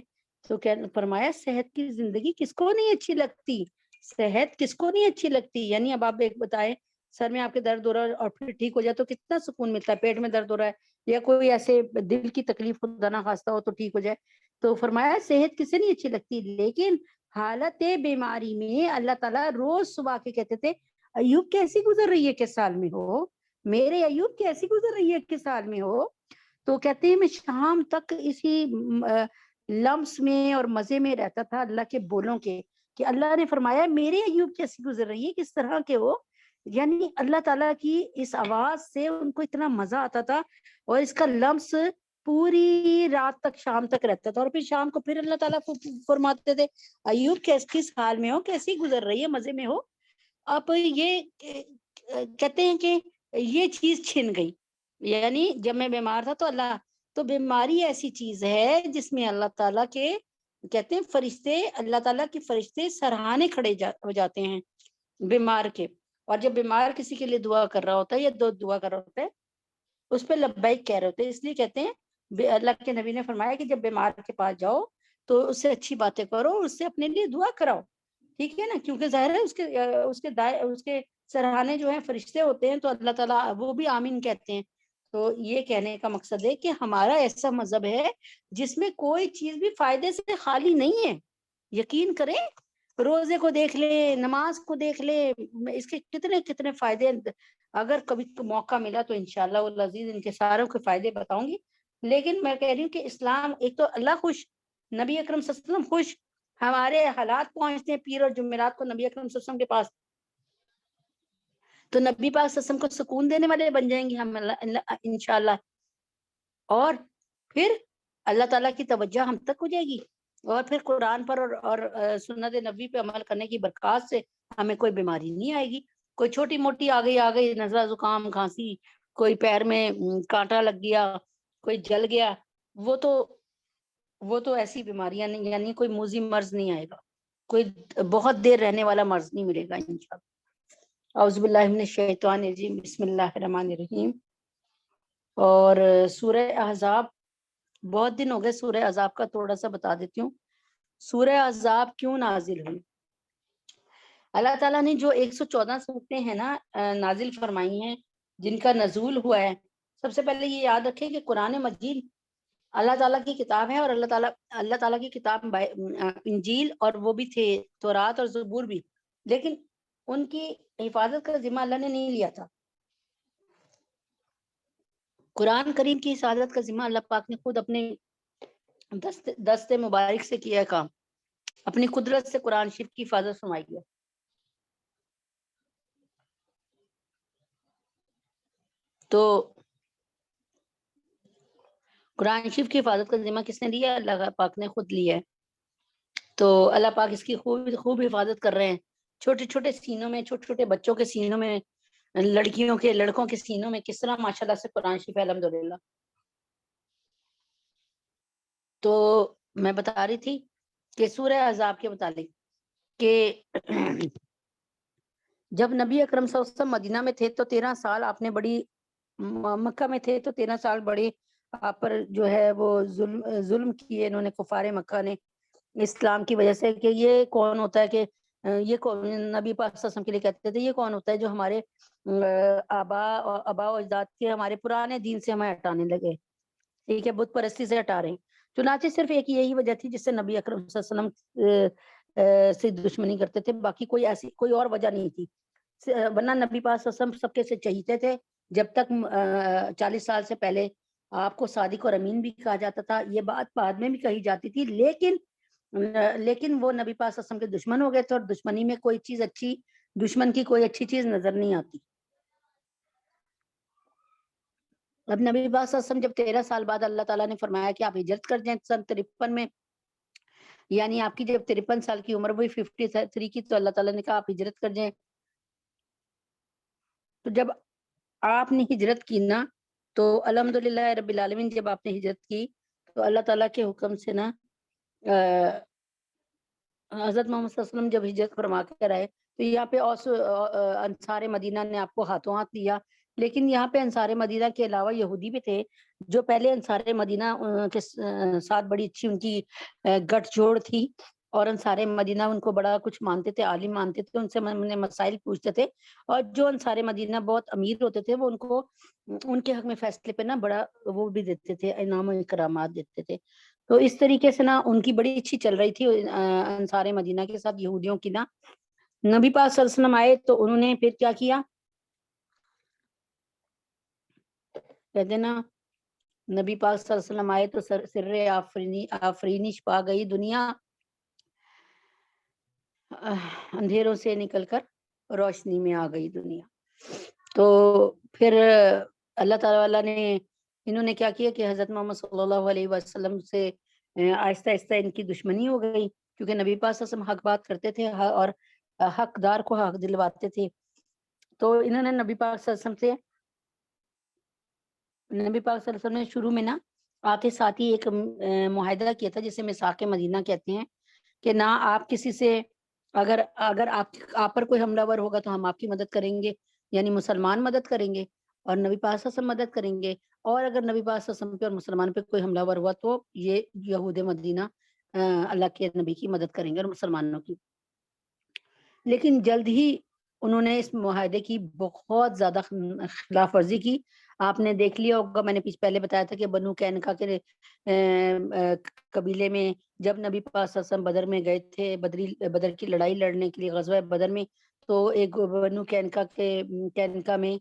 تو فرمایا صحت کی زندگی کس کو نہیں اچھی لگتی، صحت کس کو نہیں اچھی لگتی. یعنی اب آپ ایک بتائیں، سر میں آپ کے درد ہو رہا ہے اور پھر ٹھیک ہو جائے تو کتنا سکون ملتا ہے، پیٹ میں درد ہو رہا ہے یا کوئی ایسے دل کی تکلیف خدا نہ خواستہ ہو تو ٹھیک ہو جائے. تو فرمایا صحت کسے نہیں اچھی لگتی، لیکن حالت بیماری میں اللہ تعالیٰ روز صبح کے کہتے تھے ایوب کیسی گزر رہی ہے کس سال میں ہو، میرے ایوب کیسی گزر رہی ہے کس سال میں ہو. تو کہتے ہیں میں شام تک اسی لمس میں اور مزے میں رہتا تھا اللہ کے بولوں کے، کہ اللہ نے فرمایا میرے ایوب کیسی گزر رہی ہے کس طرح کے ہو یعنی اللہ تعالیٰ کی اس آواز سے ان کو اتنا مزہ آتا تھا، اور اس کا لمس پوری رات تک شام تک رہتا تھا، اور پھر شام کو پھر اللہ تعالیٰ فرماتے تھے ایوب کس حال میں ہو، کیسی گزر رہی ہے، مزے میں ہو؟ اب یہ کہتے ہیں کہ یہ چیز چھن گئی، یعنی جب میں بیمار تھا تو بیماری ایسی چیز ہے جس میں اللہ تعالیٰ کے کہتے ہیں فرشتے، اللہ تعالیٰ کے فرشتے سرہانے کھڑے ہو جاتے ہیں بیمار کے، اور جب بیمار کسی کے لیے دعا کر رہا ہوتا ہے یا دعا کر رہا ہوتا ہے اس پہ لبیک کہہ رہے ہوتے ہیں، اس لیے کہتے ہیں اللہ کے نبی نے فرمایا کہ جب بیمار کے پاس جاؤ تو اس سے اچھی باتیں کرو، اس سے اپنے لیے دعا کراؤ، ٹھیک ہے نا، کیونکہ ظاہر ہے اس کے سرہانے جو ہیں فرشتے ہوتے ہیں، تو اللہ تعالیٰ وہ بھی آمین کہتے ہیں۔ تو یہ کہنے کا مقصد ہے کہ ہمارا ایسا مذہب ہے جس میں کوئی چیز بھی فائدے سے خالی نہیں ہے، یقین کریں، روزے کو دیکھ لے، نماز کو دیکھ لے، اس کے کتنے کتنے فائدے، اگر کبھی موقع ملا تو انشاءاللہ والعزیز ان کے ساروں کے فائدے بتاؤں گی، لیکن میں کہہ رہی ہوں کہ اسلام ایک تو اللہ خوش، نبی اکرم صلی اللہ علیہ وسلم خوش، ہمارے حالات پہنچتے ہیں پیر اور جمعرات کو نبی اکرم صلی اللہ علیہ وسلم کے پاس، تو نبی پاک صلی اللہ علیہ وسلم کو سکون دینے والے بن جائیں گے ہم انشاءاللہ، اور پھر اللہ تعالیٰ کی توجہ ہم تک ہو جائے گی، اور پھر قرآن پر اور سنت نبی پہ عمل کرنے کی برکات سے ہمیں کوئی بیماری نہیں آئے گی، کوئی چھوٹی موٹی آ گئی نزلہ زکام کھانسی، کوئی پیر میں کانٹا لگ گیا، کوئی جل گیا، وہ تو ایسی بیماریاں نہیں، یعنی کوئی موذی مرض نہیں آئے گا، کوئی بہت دیر رہنے والا مرض نہیں ملے گا انشاءاللہ۔ اعوذ باللہ من الشیطان الرجیم، بسم اللہ الرحمن الرحیم۔ اور سورہ احزاب، بہت دن ہو گئے سورہ احزاب کا تھوڑا سا بتا دیتی ہوں۔ سورہ احزاب کیوں نازل ہوئی؟ اللہ تعالیٰ نے جو 114 صورتیں ہیں نا نازل فرمائی ہیں، جن کا نزول ہوا ہے، سب سے پہلے یہ یاد رکھیں کہ قرآن مجید اللہ تعالیٰ کی کتاب ہے، اور اللہ تعالیٰ کی کتاب انجیل اور وہ بھی تھے تورات اور زبور بھی، لیکن ان کی حفاظت کا ذمہ اللہ نے نہیں لیا تھا، قرآن کریم کی حفاظت کا ذمہ اللہ پاک نے خود اپنے دست مبارک سے کیا کام، اپنی قدرت سے قرآن شریف کی حفاظت فرمائی ہے۔ تو قرآن شریف کی حفاظت کا ذمہ کس نے لیا؟ اللہ پاک نے خود لیا ہے، تو اللہ پاک اس کی خوب حفاظت کر رہے ہیں، چھوٹے چھوٹے سینوں میں، چھوٹے چھوٹے بچوں کے سینوں میں، لڑکیوں کے لڑکوں کے سینوں میں کس طرح ماشاءاللہ سے قرآن شریف ہے، الحمدللہ۔ تو میں بتا رہی تھی کہ سورہ احزاب کے متعلق کہ جب نبی اکرم صلی اللہ علیہ وسلم مدینہ میں تھے تو 13 سال آپ نے بڑی، مکہ میں تھے تو 13 سال بڑے آپ پر جو ہے وہ ظلم کیے انہوں نے، کفار مکہ نے، اسلام کی وجہ سے، کہ یہ کون ہوتا ہے کہ یہ نبی پاک صلی اللہ علیہ وسلم کے لیے کہتے تھے یہ کون ہوتا ہے جو ہمارے آبا و اجداد کے ہمارے پرانے دین سے ہمیں ہٹانے لگے، ٹھیک ہے، بت پرستی سے ہٹا رہے ہیں۔ چنانچہ صرف ایک یہی وجہ تھی جس سے نبی اکرم صلی اللہ علیہ وسلم سے دشمنی کرتے تھے، باقی کوئی اور وجہ نہیں تھی، ورنہ نبی پاک صلی اللہ علیہ وسلم سب کے سے چہیتے تھے، جب تک 40 سال سے پہلے آپ کو صادق اور امین بھی کہا جاتا تھا، یہ بات بعد میں بھی کہی جاتی تھی، لیکن وہ نبی پاک صلی اللہ علیہ وسلم کے دشمن ہو گئے تھے، اور دشمنی میں کوئی چیز اچھی، دشمن کی کوئی اچھی چیز نظر نہیں آتی۔ اب نبی پاک صلی اللہ علیہ وسلم جب 13 سال بعد اللہ تعالیٰ نے فرمایا کہ آپ ہجرت کر جائیں سن 53 میں، یعنی آپ کی جب 53 سال کی عمر ہوئی 53 کی، تو اللہ تعالیٰ نے کہا آپ ہجرت کر جائیں، تو جب آپ نے ہجرت کی نا تو الحمدللہ رب العالمین، جب آپ نے ہجرت کی تو اللہ تعالیٰ کے حکم سے نا حضرت محمد صلی اللہ علیہ وسلم جب ہجرت فرما کر آئے تو یہاں پہ انصار مدینہ نے آپ کو ہاتھوں ہاتھ لیا، لیکن یہاں پہ انصار مدینہ کے علاوہ یہودی بھی تھے جو پہلے انصار مدینہ کے ساتھ بڑی اچھی ان کی گٹھ جوڑ تھی، اور انصار مدینہ ان کو بڑا کچھ مانتے تھے، عالم مانتے تھے، ان سے مسائل پوچھتے تھے، اور جو انصار مدینہ بہت امیر ہوتے تھے وہ ان کو ان کے حق میں فیصلے پہ نا بڑا وہ بھی دیتے تھے، انعام و اکرامات دیتے تھے۔ تو اس طریقے سے نا ان کی بڑی اچھی چل رہی تھی انصار مدینہ کے ساتھ یہودیوں کی نا۔ نبی پاک صلی اللہ علیہ وسلم آئے تو انہوں نے پھر کیا کیا، کہتے نا نبی پاک صلی اللہ علیہ وسلم آئے تو سر آفرینی چھپا گئی دنیا، اندھیروں سے نکل کر روشنی میں آ گئی دنیا۔ تو پھر اللہ تعالیٰ نے انہوں نے کیا کیا کہ حضرت محمد صلی اللہ علیہ وسلم سے آہستہ آہستہ ان کی دشمنی ہو گئی، کیونکہ نبی پاک صلی اللہ علیہ وسلم حق بات کرتے تھے اور حقدار کو حق دلواتے تھے۔ تو انہوں نے نبی پاک صلی اللہ علیہ وسلم نے شروع میں نا آتے ساتھ ہی ایک معاہدہ کیا تھا جسے میثاق مدینہ کہتے ہیں، کہ نہ آپ کسی سے اگر آپ پر کوئی حملہ ور ہوگا تو ہم آپ کی مدد کریں گے، یعنی مسلمان مدد کریں گے اور نبی پاک صلی اللہ علیہ وسلم مدد کریں گے، اور اگر نبی پاک صلی اللہ علیہ وسلم پہ اور مسلمان پہ کوئی حملہ ور ہوا تو یہ یہود مدینہ اللہ کے نبی کی مدد کریں گے اور مسلمانوں کی۔ لیکن جلد ہی انہوں نے اس معاہدے کی بہت زیادہ خلاف ورزی کی۔ آپ نے دیکھ لیا ہوگا، میں نے پہلے بتایا تھا کہ بنو قینقاع کے قبیلے میں جب نبی پاک صلی اللہ علیہ وسلم بدر میں گئے تھے، بدر کی لڑائی لڑنے کے لیے غزوہ بدر میں، تو ایک بنو قینقاع میں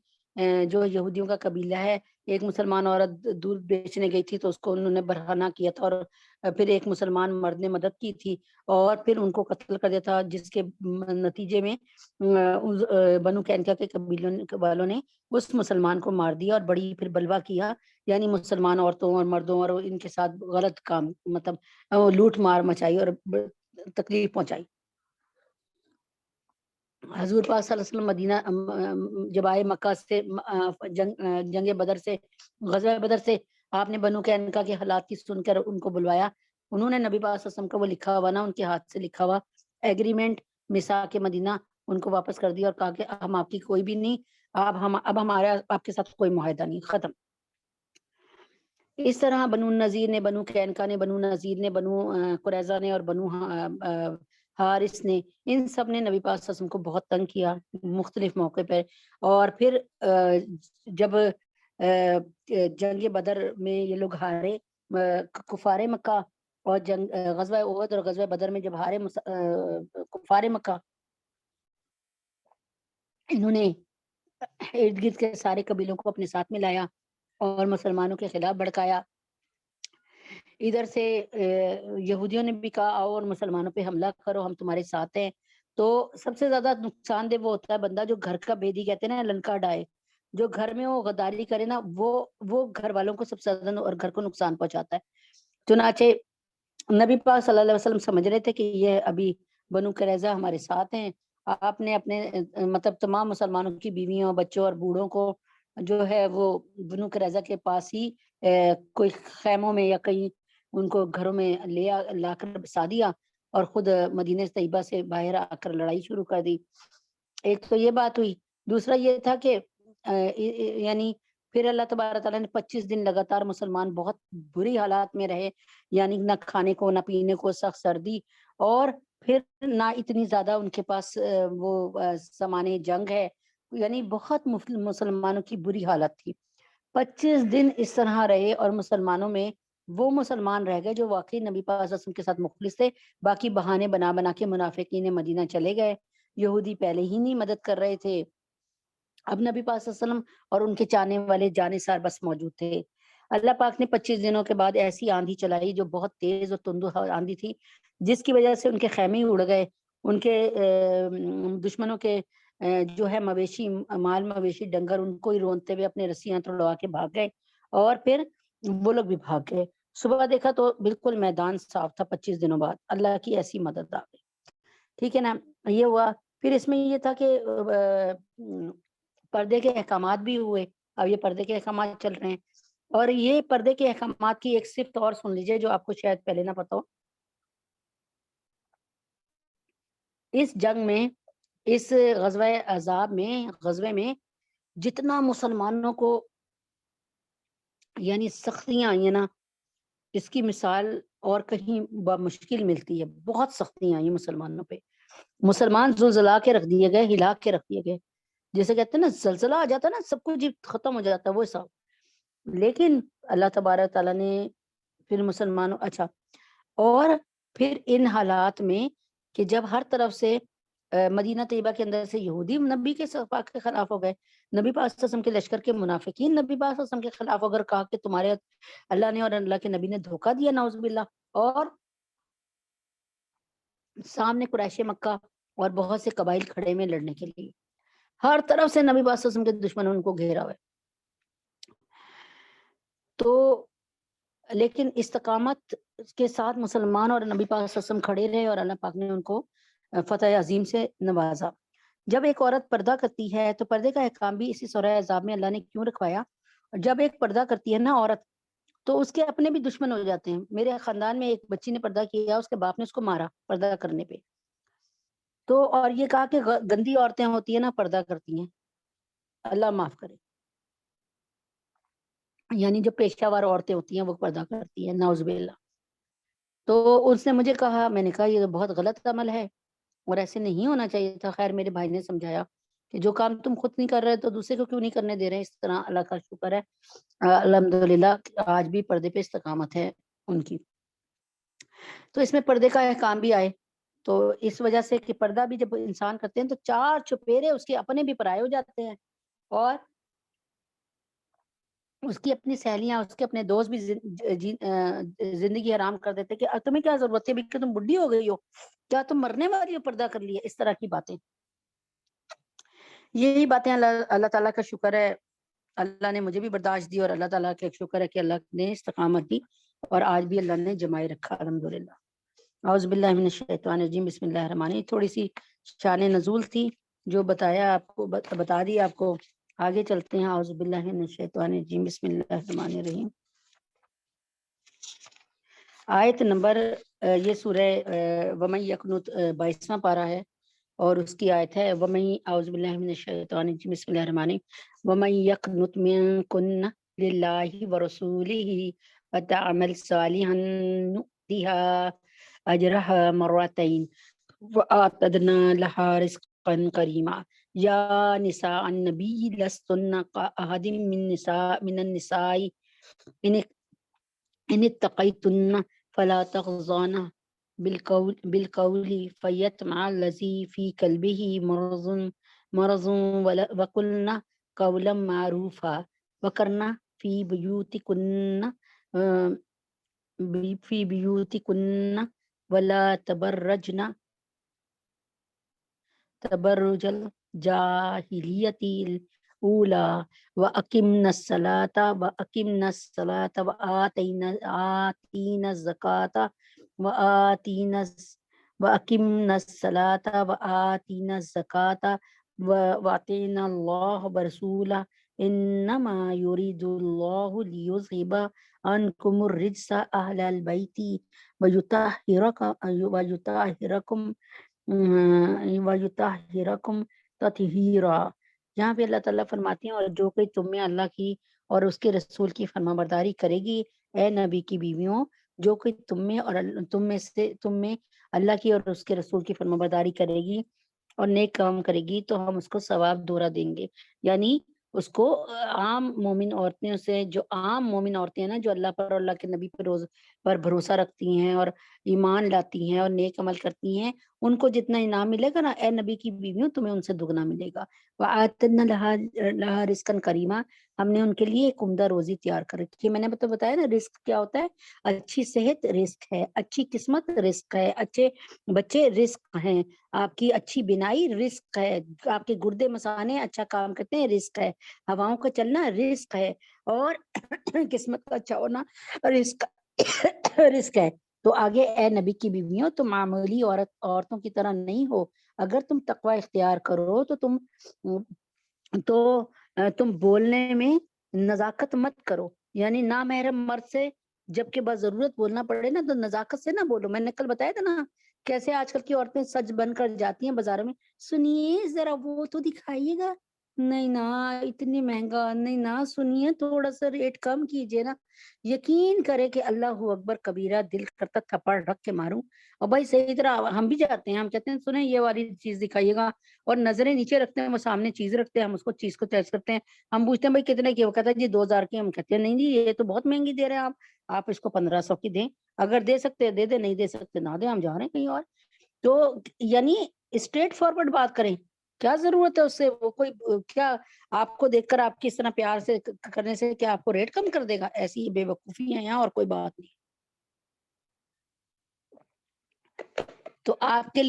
جو یہودیوں کا قبیلہ ہے، ایک مسلمان عورت دودھ بیچنے گئی تھی تو اس کو انہوں نے برہنہ کیا تھا، اور پھر ایک مسلمان مرد نے مدد کی تھی اور پھر ان کو قتل کر دیا تھا، جس کے نتیجے میں بنو قینقاع کے قبیلوں والوں نے اس مسلمان کو مار دیا اور بڑی پھر بلوا کیا، یعنی مسلمان عورتوں اور مردوں اور ان کے ساتھ غلط کام، مطلب لوٹ مار مچائی اور تکلیف پہنچائی۔ حضور پاک صلی اللہ علیہ وسلم مدینہ جب آئے مکہ سے جنگ بدر سے، غزوہ بدر سے، آپ نے بنو قینقاع کے حالات کی سن کر ان کو بلوایا۔ انہوں نے نبی پاک صلی اللہ علیہ وسلم کا وہ لکھا ہوا نا، ان کے ہاتھ سے لکھا ہوا ایگریمنٹ میثاق مدینہ ان کو واپس کر دیا اور کہا کہ ہم آپ کی کوئی بھی نہیں، اب ہمارا آپ کے ساتھ کوئی معاہدہ نہیں، ختم۔ اس طرح بنو نذیر نے، بنو قینقاع نے، بنو نذیر نے، بنو قریظہ نے اور بنو حارث نے، ان سب نے نبی پاک صلی اللہ علیہ وسلم کو بہت تنگ کیا مختلف موقع پر۔ اور پھر جب جنگ بدر میں یہ لوگ ہارے، کفار مکہ، اور غزوہ احد اور غزوہ بدر میں جب ہارے کفار مکہ، انہوں نے ارد گرد کے سارے قبیلوں کو اپنے ساتھ ملایا اور مسلمانوں کے خلاف بھڑکایا۔ ادھر سے یہودیوں نے بھی کہا آؤ اور مسلمانوں پہ حملہ کرو، ہم تمہارے ساتھ ہیں۔ تو سب سے زیادہ نقصان دہ وہ ہوتا ہے بندہ جو گھر کا بھیدی، کہتے ہیں نا لنکا ڈائے، جو گھر میں وہ غداری کرے نا، وہ گھر والوں کو سب سے زیادہ اور گھر کو نقصان پہنچاتا ہے۔ چنانچہ نبی پاک صلی اللہ علیہ وسلم سمجھ رہے تھے کہ یہ ابھی بنو قریظہ ہمارے ساتھ ہیں، آپ نے اپنے مطلب تمام مسلمانوں کی بیویوں، بچوں اور بوڑھوں کو جو ہے وہ بنو قریظہ کے پاس ہی کوئی خیموں میں یا کہیں ان کو گھروں میں لا کر بسا دیا اور خود مدینہ طیبہ سے باہر آ کر لڑائی شروع کر دی۔ ایک تو یہ بات ہوئی، دوسرا یہ تھا کہ یعنی پھر اللہ تبارک تعالیٰ نے 25 دن لگاتار مسلمان بہت بری حالات میں رہے، یعنی نہ کھانے کو، نہ پینے کو، سخت سردی، اور پھر نہ اتنی زیادہ ان کے پاس وہ سامان جنگ ہے، یعنی بہت مسلمانوں کی بری حالت تھی۔ 25 دن اس طرح رہے اور مسلمانوں میں وہ مسلمان رہ گئے جو واقعی نبی پاک صلی اللہ علیہ وسلم کے ساتھ مخلص تھے، باقی بہانے بنا بنا کے منافقین مدینہ چلے گئے، یہودی پہلے ہی نہیں مدد کر رہے تھے، اب نبی پاک صلی اللہ علیہ وسلم اور ان کے چاہنے والے جانثار بس موجود تھے۔ اللہ پاک نے 25 دنوں کے بعد ایسی آندھی چلائی جو بہت تیز اور تندو آندھی تھی، جس کی وجہ سے ان کے خیمے اڑ گئے، ان کے دشمنوں کے جو ہے مویشی، مال مویشی ڈنگر، ان کو ہی رونتے ہوئے اپنے رسیاں توڑوا کے بھاگ گئے، اور پھر وہ لوگ بھی بھاگ گئے۔ صبح دیکھا تو بالکل میدان صاف تھا۔ 25 دنوں بعد اللہ کی ایسی مدد آ گئی، ٹھیک ہے نا۔ یہ ہوا۔ پھر اس میں یہ تھا کہ پردے کے احکامات بھی ہوئے، اب یہ پردے کے احکامات چل رہے ہیں، اور یہ پردے کے احکامات کی ایک صفت اور سن لیجئے جو آپ کو شاید پہلے نہ پتا ہو۔ اس جنگ میں، اس غزوہ احزاب میں، غزوے میں جتنا مسلمانوں کو یعنی سختیاں آئی ہیں نا، اس کی مثال اور کہیں بمشکل ملتی ہے۔ بہت سختیاں آئی مسلمانوں پہ، مسلمان زلزلا کے رکھ دیے گئے، ہلا کے رکھ دیے گئے، جیسے کہتے ہیں نا زلزلہ آ جاتا ہے نا، سب کچھ ختم ہو جاتا ہے، وہ حساب۔ لیکن اللہ تبارک تعالیٰ نے پھر مسلمانوں، اچھا، اور پھر ان حالات میں کہ جب ہر طرف سے مدینہ طیبہ کے اندر سے یہودی نبی کے خلاف ہو گئے، نبی پاک صلی اللہ علیہ وسلم کے لشکر کے منافقین نبی پاک صلی اللہ علیہ وسلم کے خلاف اگر کہا کہ تمہارے اللہ نے اور اللہ کے نبی نے دھوکہ دیا، نعوذ باللہ، اور سامنے قریش مکہ اور بہت سے قبائل کھڑے میں لڑنے کے لیے، ہر طرف سے نبی پاک صلی اللہ علیہ وسلم کے دشمن ان کو گھیرا ہوا ہے. تو لیکن استقامت کے ساتھ مسلمان اور نبی پاک صلی اللہ علیہ وسلم کھڑے رہے اور اللہ پاک نے ان کو فتح عظیم سے نوازا. جب ایک عورت پردہ کرتی ہے تو پردے کا احکام بھی اسی سورہ احزاب میں اللہ نے کیوں رکھوایا؟ جب ایک پردہ کرتی ہے نا عورت تو اس کے اپنے بھی دشمن ہو جاتے ہیں. میرے خاندان میں ایک بچی نے پردہ کیا، اس کے باپ نے اس کو مارا پردہ کرنے پہ. تو اور یہ کہا کہ گندی عورتیں ہوتی ہیں نا پردہ کرتی ہیں، اللہ معاف کرے. یعنی جو پیشہ ور عورتیں ہوتی ہیں وہ پردہ کرتی ہیں، نعوذ باللہ. تو اس نے مجھے کہا، میں نے کہا یہ تو بہت غلط عمل ہے اور ایسے نہیں ہونا چاہیے تھا. خیر میرے بھائی نے سمجھایا کہ جو کام تم خود نہیں کر رہے تو دوسرے کو کیوں نہیں کرنے دے رہے. اس طرح اللہ کا شکر ہے الحمدللہ آج بھی پردے پہ استقامت ہے ان کی. تو اس میں پردے کا احکام بھی آئے. تو اس وجہ سے کہ پردہ بھی جب انسان کرتے ہیں تو چار چپیرے اس کے اپنے بھی پرائے ہو جاتے ہیں اور اس کی اپنی سہیلیاں، اس کے اپنے دوست بھی زندگی حرام کر دیتے کہ تمہیں کیا ضرورت ہے کہ تم بڈھی ہو گئی ہو، کیا تم مرنے والی ہو، پردہ کر لیا. اس طرح کی باتیں، یہی باتیں اللہ تعالیٰ کا شکر ہے اللہ نے مجھے بھی برداشت دی اور اللہ تعالیٰ کا شکر ہے کہ اللہ نے استقامت دی اور آج بھی اللہ نے جمائے رکھا الحمدللہ. اعوذ باللہ من الشیطان الرجیم، بسم اللہ الرحمن الرحیم. تھوڑی سی شان نزول تھی جو بتایا آپ کو، بتا دی آپ کو. آگے چلتے ہیں. اعوذ باللہ من الشیطان الرجیم، بسم اللہ الرحمن الرحیم. آیت نمبر یہ سورہ ومن یقنت 22واں پارہ ہے اور اس کی آیت ہے ومن، اعوذ باللہ من الشیطان الرجیم، بسم اللہ الرحمن الرحیم. ومن یقنت منکن للہ ورسولہ وتعمل صالحا نؤتها اجرها مرتين واعتدنا لها رزقا کریما. یا نساء النبی لستن کأحد من النساء ان اتقیتن فلا تخضعن بالقول فیطمع الذی فی قلبه مرض وقلن قولا معروفا وقرن فی بیوتکن ولا تبرجن تبرج الجاہلیت الاولی وأقمنا الصلاة وآتينا الزکاة وأطعنا الله ورسوله إنما يريد الله ليذهب عنكم الرجس أهل البيت ويطهركم تطہیرا. جہاں پہ اللہ تعالیٰ فرماتے ہیں اور جو کوئی تم میں اللہ کی اور اس کے رسول کی فرما برداری کرے گی، اے نبی کی بیویوں، جو کوئی تم میں اور تم میں اللہ کی اور اس کے رسول کی فرما برداری کرے گی اور نیک کام کرے گی تو ہم اس کو ثواب دورہ دیں گے. یعنی اس کو عام مومن عورتیں سے، جو عام مومن عورتیں ہیں نا، جو اللہ پر اور اللہ کے نبی پر بھروسہ رکھتی ہیں اور ایمان لاتی ہیں اور نیک عمل کرتی ہیں، ان کو جتنا انعام ملے گا نا، اے نبی کی بیویوں تمہیں ان سے دگنا ملے گا. وَآتَنَّا لَهَا رِزْقًا کریما، ہم نے ان کے لیے ایک عمدہ روزی تیار کر رکھی ہے. میں نے بتایا نا رزق کیا ہوتا ہے. اچھی صحت رزق ہے، اچھی قسمت رزق ہے، اچھے بچے رزق ہیں، آپ کی اچھی بینائی رزق ہے، آپ کے گردے مثانے اچھا کام کرتے ہیں رزق ہے، ہواؤں کا چلنا رزق ہے، اور قسمت کا اچھا ہونا رزق ہے. تو آگے اے نبی کی بیویوں تم معمولی عورتوں کی طرح نہیں ہو. اگر تم تقوی اختیار کرو تو تم بولنے میں نزاکت مت کرو. یعنی نامحرم مرد سے جب کہ بس ضرورت بولنا پڑے نا تو نزاکت سے نہ بولو. میں نے کل بتایا تھا نا کیسے آج کل کی عورتیں سج بن کر جاتی ہیں بازاروں میں، سنیے ذرا وہ تو دکھائیے گا، نہیں نا اتنی مہنگا، نہیں نا سنیے تھوڑا سا ریٹ کم کیجیے نا. یقین کرے کہ اللہ اکبر کبیرہ، دل کرتا تھپڑ رکھ کے ماروں. اور بھائی صحیح طرح ہم بھی جاتے ہیں، ہم کہتے ہیں سنیں یہ والی چیز دکھائیے گا، اور نظریں نیچے رکھتے ہیں، وہ سامنے چیز رکھتے ہیں، ہم اس کو چیز کو چیز کرتے ہیں. ہم پوچھتے ہیں بھائی کتنے کی؟ وہ کہتا ہے جی 2000 کی. ہم کہتے ہیں نہیں جی یہ تو بہت مہنگی دے رہے ہیں آپ اس کو 1500 کی دیں. اگر دے سکتے دے دیں، نہیں دے سکتے نہ دیں، ہم جا رہے ہیں کہیں اور. تو یعنی اسٹریٹ فارورڈ بات کریں. کیا ضرورت ہے اس سے؟ وہ کوئی کیا آپ کو دیکھ کر آپ کی اس طرح پیار سے کرنے سے کیا آپ کو ریٹ کم کر دے گا؟ ایسی بے وقوفی ہے یہاں اور کوئی بات نہیں. تو آپ کے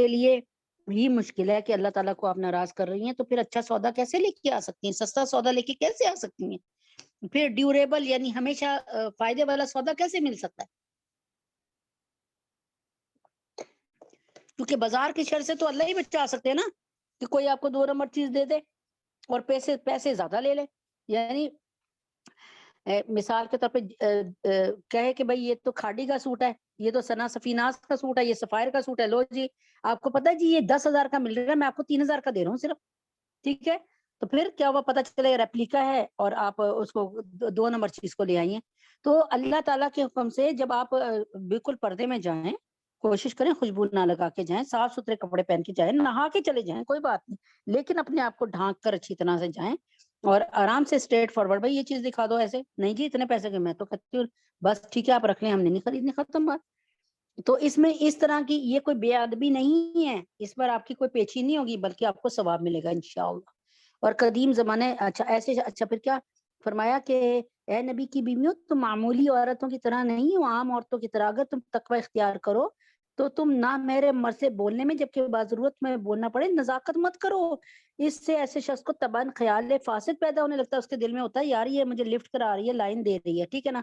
لیے ہی مشکل ہے کہ اللہ تعالیٰ کو آپ ناراض کر رہی ہیں، تو پھر اچھا سودا کیسے لے کے آ سکتی ہیں؟ سستا سودا لے کے کیسے آ سکتی ہیں؟ پھر ڈیوریبل یعنی ہمیشہ فائدے والا سودا کیسے مل سکتا ہے؟ کیونکہ بازار کی شر سے تو اللہ ہی بچا سکتے ہیں نا، کہ کوئی آپ کو 2 نمبر چیز دے دے اور پیسے زیادہ لے لے. یعنی مثال کے طور پہ کہے کہ بھائی یہ تو کھاڑی کا سوٹ ہے، یہ تو سنا سفیناز کا سوٹ ہے، یہ سفائر کا سوٹ ہے، لو جی آپ کو پتا ہے جی یہ 10,000 کا مل رہا ہے، میں آپ کو 3,000 کا دے رہا ہوں صرف. ٹھیک ہے، تو پھر کیا ہوا، پتا چلے ریپلیکا ہے اور آپ اس کو 2 نمبر چیز کو لے آئی ہیں. تو اللہ تعالیٰ کے حکم سے جب آپ بالکل پردے میں جائیں، کوشش کریں خوشبو نہ لگا کے جائیں، صاف ستھرے کپڑے پہن کے جائیں، نہا کے چلے جائیں کوئی بات نہیں، لیکن اپنے آپ کو ڈھانک کر اچھی طرح سے جائیں اور آرام سے اسٹریٹ فارورڈ، بھائی یہ چیز دکھا دو، ایسے نہیں جی اتنے پیسے کے، میں تو کہتی ہوں بس ٹھیک ہے آپ رکھ لیں، ہم نے نہیں خریدنے، ختم بات. تو اس میں اس طرح کی یہ کوئی بے ادبی نہیں ہے، اس پر آپ کی کوئی پیچی نہیں ہوگی، بلکہ آپ کو ثواب ملے گا انشاءاللہ. اور قدیم زمانے اچھا ایسے اچھا پھر کیا فرمایا کہ اے نبی کی بیویوں تم معمولی عورتوں کی طرح نہیں ہو، عام عورتوں کی طرح، اگر تم تقوی اختیار کرو تو تم نہ میرے مرد سے بولنے میں جبکہ باضرورت میں بولنا پڑے نزاکت مت کرو. اس سے ایسے شخص کو تباً خیال فاسد پیدا ہونے لگتا ہے، اس کے دل میں ہوتا ہے یار یہ مجھے لفٹ کرا رہی ہے، لائن دے رہی ہے، ٹھیک ہے نا.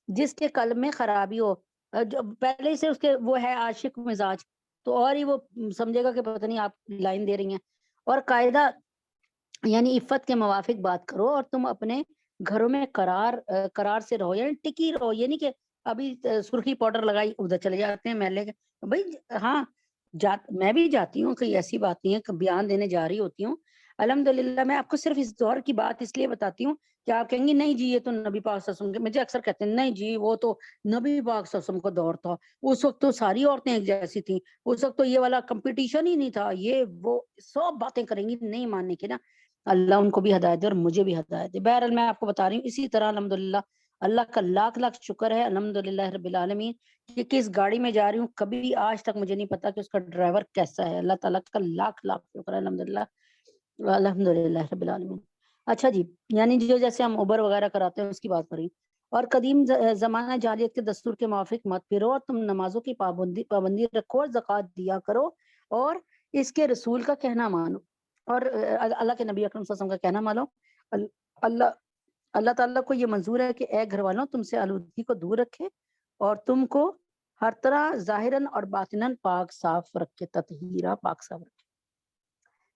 جس کے قلب میں خرابی ہو، جو پہلے سے اس کے وہ ہے عاشق مزاج، تو اور ہی وہ سمجھے گا کہ پتہ نہیں آپ لائن دے رہی ہیں. اور قاعدہ یعنی عفت کے موافق بات کرو، اور تم اپنے گھروں میں قرار سے رہو، یعنی ٹکی رہو، یہ نہیں کہ ابھی سرخی پاؤڈر لگائی ادھر چلے جاتے ہیں میلے کے. بھائی ہاں میں بھی جاتی ہوں، کوئی ایسی بات نہیں ہے کہ بیان دینے جا رہی ہوتی ہوں الحمدللہ. میں آپ کو صرف اس دور کی بات اس لیے بتاتی ہوں کہ آپ کہیں گی نہیں جی یہ تو نبی پاک صلی اللہ علیہ وسلم کے، مجھے اکثر کہتے ہیں نہیں جی وہ تو نبی پاک صلی اللہ علیہ وسلم کا دور تھا، اس وقت تو ساری عورتیں ایک جیسی تھیں، اس وقت تو یہ والا کمپٹیشن ہی نہیں تھا، یہ وہ سب باتیں کریں گی نہیں ماننے کی نا. اللہ ان کو بھی ہدایت دے اور مجھے بھی ہدایت دے. بہرحال میں آپ کو بتا رہی ہوں اسی طرح الحمدللہ اللہ کا لاکھ لاکھ شکر ہے الحمدللہ رب العالمین کہ کس گاڑی میں جا رہی ہوں کبھی آج تک مجھے نہیں پتا کہ اس کا ڈرائیور کیسا ہے. اللہ تعالیٰ کا لاکھ لاکھ شکر ہے الحمدللہ الحمدللہ رب العالمین. اچھا جی، یعنی جو جیسے ہم اوبر وغیرہ کراتے ہیں اس کی بات کری. اور قدیم زمانہ جاہلیت کے دستور کے موافق مت پھرو، اور تم نمازوں کی پابندی رکھو اور زکوٰۃ دیا کرو اور اس کے رسول کا کہنا مانو اور اللہ کے نبی اکرم صلی اللہ علیہ وسلم کا کہنا مانو. اللہ تعالیٰ کو یہ منظور ہے کہ اے گھر والوں تم سے آلودگی کو دور رکھے اور تم کو ہر طرح ظاہراً اور باطناً پاک صاف رکھے، تطہیرہ پاک صاف رکھے.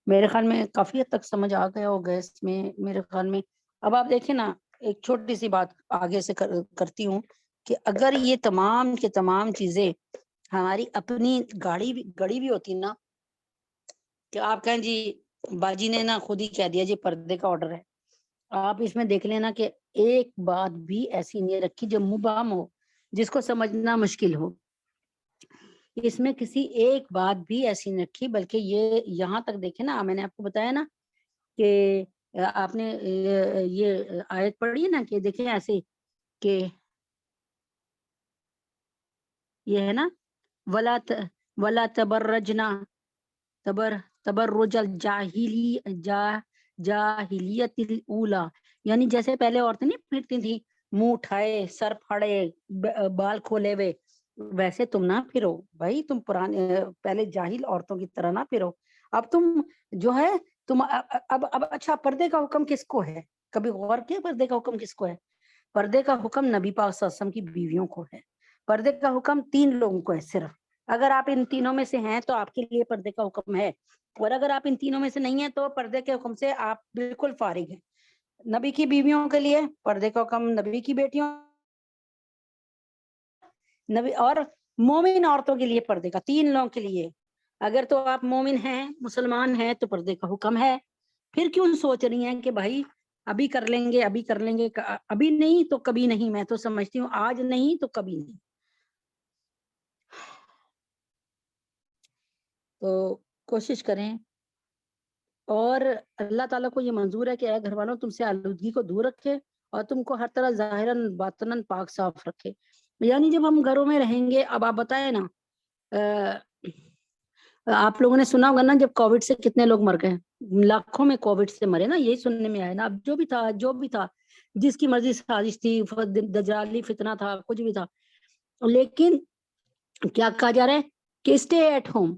میرے خیال میں کافی حد تک سمجھ آ گیا ہوگا اس میں میرے خیال میں. اب آپ دیکھیں نا ایک چھوٹی سی بات آگے سے کرتی ہوں کہ اگر یہ تمام کے تمام چیزیں ہماری اپنی گڑی بھی ہوتی نا، کہ آپ کہیں جی باجی نے نا خود ہی کہہ دیا جی پردے کا آرڈر ہے، آپ اس میں دیکھ لینا کہ ایک بات بھی ایسی نہیں رکھی جو مبہم ہو، جس کو سمجھنا مشکل ہو. اس میں کسی ایک بات بھی ایسی نہیں رکھی، بلکہ یہ یہاں تک دیکھیں نا، میں نے آپ کو بتایا نا کہ آپ نے یہ آیت پڑھی ہے نا کہ دیکھیں ایسے کہ یہ ہے نا ولا تبرجنا تبرج جاہلیت الاولی، یعنی جیسے پہلے عورتیں نہیں پھرتی تھیں منہ اٹھائے سر پھاڑے بال کھولے ہوئے، ویسے تم نہ پھرو بھائی، تم پرانے پہلے جاہل عورتوں کی طرح نہ پھرو. اب تم جو ہے تم اب اچھا پردے کا حکم کس کو ہے؟ کبھی غور کیا پردے کا حکم کس کو ہے؟ پردے کا حکم نبی پاک صلی اللہ علیہ وسلم کی بیویوں کو ہے. پردے کا حکم 3 لوگوں کو ہے صرف. اگر آپ ان تینوں میں سے ہیں تو آپ کے لیے پردے کا حکم ہے، اور اگر آپ ان تینوں میں سے نہیں ہیں تو پردے کے حکم سے آپ بالکل فارغ ہیں. نبی کی بیویوں کے لیے پردے کا حکم، نبی کی بیٹیوں نبی اور مومن عورتوں کے لیے پردے کا 3 لوگوں کے لیے. اگر تو آپ مومن ہیں مسلمان ہیں تو پردے کا حکم ہے. پھر کیوں سوچ رہی ہیں کہ بھائی ابھی کر لیں گے ابھی نہیں تو کبھی نہیں؟ میں تو سمجھتی ہوں آج نہیں تو کبھی نہیں. تو کوشش کریں، اور اللہ تعالیٰ کو یہ منظور ہے کہ اے گھر والوں تم سے آلودگی کو دور رکھے اور تم کو ہر طرح ظاہراً باطناً پاک صاف رکھے. یعنی جب ہم گھروں میں رہیں گے، اب آپ بتائیں نا آپ لوگوں نے سنا ہوگا نا جب کووڈ سے کتنے لوگ مر گئے، لاکھوں میں کووڈ سے مرے نا، یہی سننے میں آیا نا. اب جو بھی تھا جس کی مرضی سازش تھی، دجالی فتنہ تھا، کچھ بھی تھا، لیکن کیا کہا جا رہا ہے کہ اسٹے ایٹ ہوم.